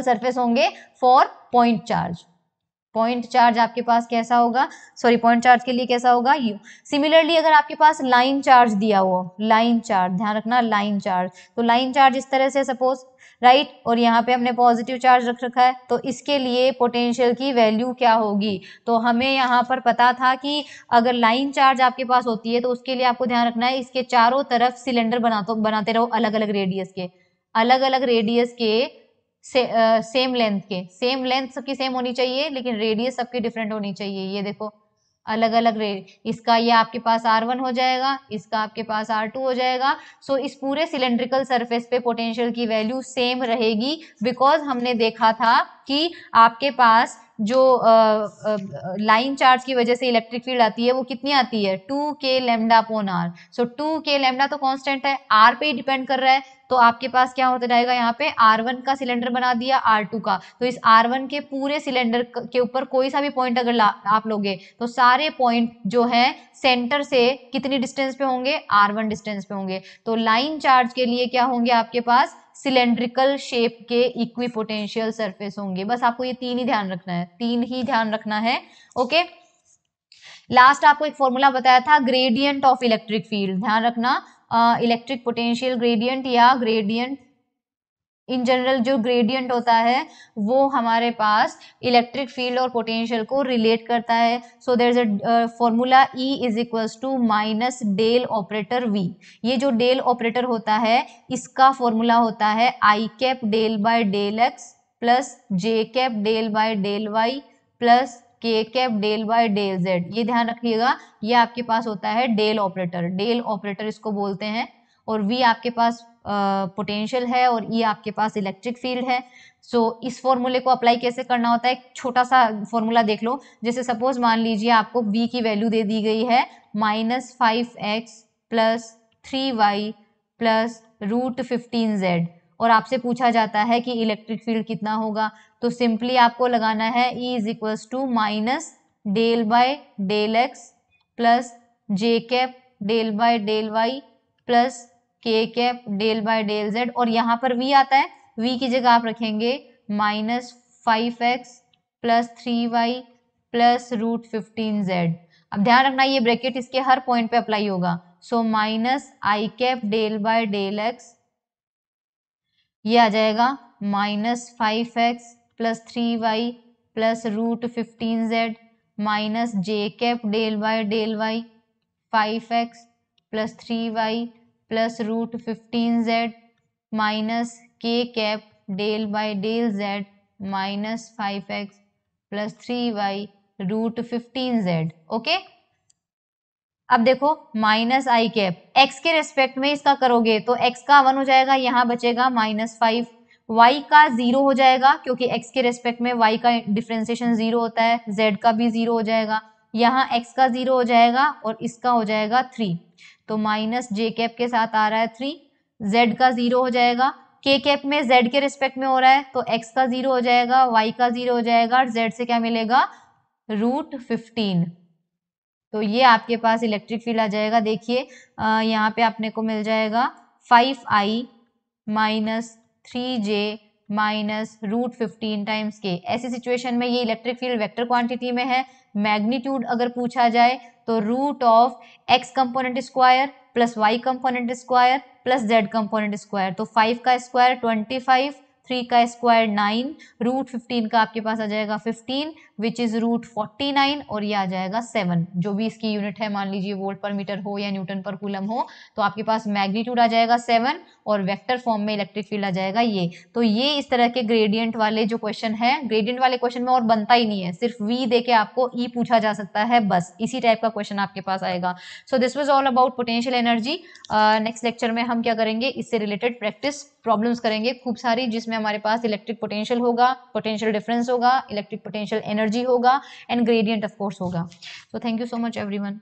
सरफेस होंगे for point charge. Point charge आपके पास कैसा होगा, सॉरी पॉइंट चार्ज के लिए कैसा होगा U। सिमिलरली अगर आपके पास लाइन चार्ज दिया हो, लाइन चार्ज, ध्यान रखना लाइन चार्ज, तो लाइन चार्ज इस तरह से सपोज राइट, और यहाँ पे हमने पॉजिटिव चार्ज रख रखा है, तो इसके लिए पोटेंशियल की वैल्यू क्या होगी। तो हमें यहाँ पर पता था कि अगर लाइन चार्ज आपके पास होती है तो उसके लिए आपको ध्यान रखना है इसके चारों तरफ सिलेंडर बनाते रहो अलग अलग रेडियस के, अलग अलग रेडियस के सेम लेंथ के, सेम लेंथ सबकी सेम होनी चाहिए लेकिन रेडियस सबकी डिफरेंट होनी चाहिए। ये देखो अलग अलग इसका ये आपके पास R1 हो जाएगा, इसका आपके पास R2 हो जाएगा। सो इस पूरे सिलेंड्रिकल सरफेस पे पोटेंशियल की वैल्यू सेम रहेगी, बिकॉज हमने देखा था कि आपके पास जो लाइन चार्ज की वजह से इलेक्ट्रिक फील्ड आती है वो कितनी आती है 2k लैम्डा अपॉन r। सो 2k लैम्डा तो कांस्टेंट है, r पे ही डिपेंड कर रहा है, तो आपके पास क्या होता जाएगा यहाँ पे R1 का सिलेंडर बना दिया R2 का, तो इस R1 के पूरे सिलेंडर के ऊपर कोई सा भी पॉइंट अगर आप लोगे तो सारे पॉइंट जो है सेंटर से कितनी डिस्टेंस पे होंगे, R1 डिस्टेंस पे होंगे। तो लाइन चार्ज के लिए क्या होंगे आपके पास सिलेंड्रिकल शेप के इक्विपोटेंशियल सरफेस होंगे। बस आपको ये तीन ही ध्यान रखना है, तीन ही ध्यान रखना है। ओके, लास्ट आपको एक फॉर्मूला बताया था ग्रेडियंट ऑफ इलेक्ट्रिक फील्ड, ध्यान रखना इलेक्ट्रिक पोटेंशियल ग्रेडियंट या ग्रेडियंट इन जनरल जो ग्रेडियंट होता है वो हमारे पास इलेक्ट्रिक फील्ड और पोटेंशियल को रिलेट करता है। So there is a formula E is equals to minus del operator V। ये जो डेल ऑपरेटर होता है इसका फॉर्मूला होता है I cap del by del x plus J cap del by del y plus K cap del by del z। ये ध्यान रखिएगा, ये आपके पास होता है डेल ऑपरेटर, डेल ऑपरेटर इसको बोलते हैं, और V आपके पास पोटेंशियल है और E आपके पास इलेक्ट्रिक फील्ड है। सो इस फॉर्मूले को अप्लाई कैसे करना होता है, एक छोटा सा फॉर्मूला देख लो। जैसे सपोज मान लीजिए आपको V की वैल्यू दे दी गई है -5x plus 3y plus √15z और आपसे पूछा जाता है कि इलेक्ट्रिक फील्ड कितना होगा, तो सिंपली आपको लगाना है E is equals to minus del by del x plus J cap del by del y plus K cap del by del z, और यहाँ पर V आता है, V की जगह आप रखेंगे -5x plus 3y plus √15z। अब ध्यान रखना ये ब्रैकेट इसके हर पॉइंट पे अप्लाई होगा। So minus I cap del by del x, ये आ जाएगा -5x plus 3y plus √15z minus J cap del by del y 5x plus 3y plus √15z minus K cap del by del z minus 5x plus 3y √15z। Okay, अब देखो minus I cap x के respect में इसका करोगे तो x का 1 हो जाएगा, यहाँ बचेगा -5, y का 0 हो जाएगा क्योंकि x के रेस्पेक्ट में y का डिफरेंशिएशन 0 होता है, z का भी 0 हो जाएगा, यहाँ x का 0 हो जाएगा और इसका हो जाएगा 3, तो माइनस j कैप के साथ आ रहा है 3, z का 0 हो जाएगा, k कैप में z के रिस्पेक्ट में हो रहा है तो x का 0 हो जाएगा, y का 0 हो जाएगा, z से क्या मिलेगा √15। तो ये आपके पास इलेक्ट्रिक फील्ड आ जाएगा। देखिए यहाँ पे आपने को मिल जाएगा 5i minus 3j minus √15 times k। ऐसी सिचुएशन में ये इलेक्ट्रिक फील्ड वेक्टर क्वांटिटी में है, मैग्नीट्यूड अगर पूछा जाए तो root of x component square plus y component square plus z component square, तो 5 का स्क्वायर 25, 3 का स्क्वायर 9, √15 का आपके पास आ जाएगा 15 विच इज √49 और ये आ जाएगा 7, जो भी इसकी यूनिट है, मान लीजिए वोल्ट पर मीटर हो या न्यूटन पर कूलम हो, तो आपके पास मैग्नीट्यूड आ जाएगा 7 और वेक्टर फॉर्म में इलेक्ट्रिक फील्ड आ जाएगा ये। तो ये इस तरह के ग्रेडियंट वाले जो क्वेश्चन है, ग्रेडियंट वाले क्वेश्चन में और बनता ही नहीं है, सिर्फ V देके आपको E पूछा जा सकता है, बस इसी टाइप का क्वेश्चन आपके पास आएगा। So this was all about potential energy. Next lecture में हम क्या करेंगे, इससे रिलेटेड प्रैक्टिस प्रॉब्लम्स करेंगे खूब सारी, जिसमें हमारे पास इलेक्ट्रिक पोटेंशियल होगा, पोटेंशियल डिफरेंस होगा, इलेक्ट्रिक पोटेंशियल एनर्जी होगा एंड ग्रेडियंट ऑफ कोर्स होगा। So thank you so much everyone.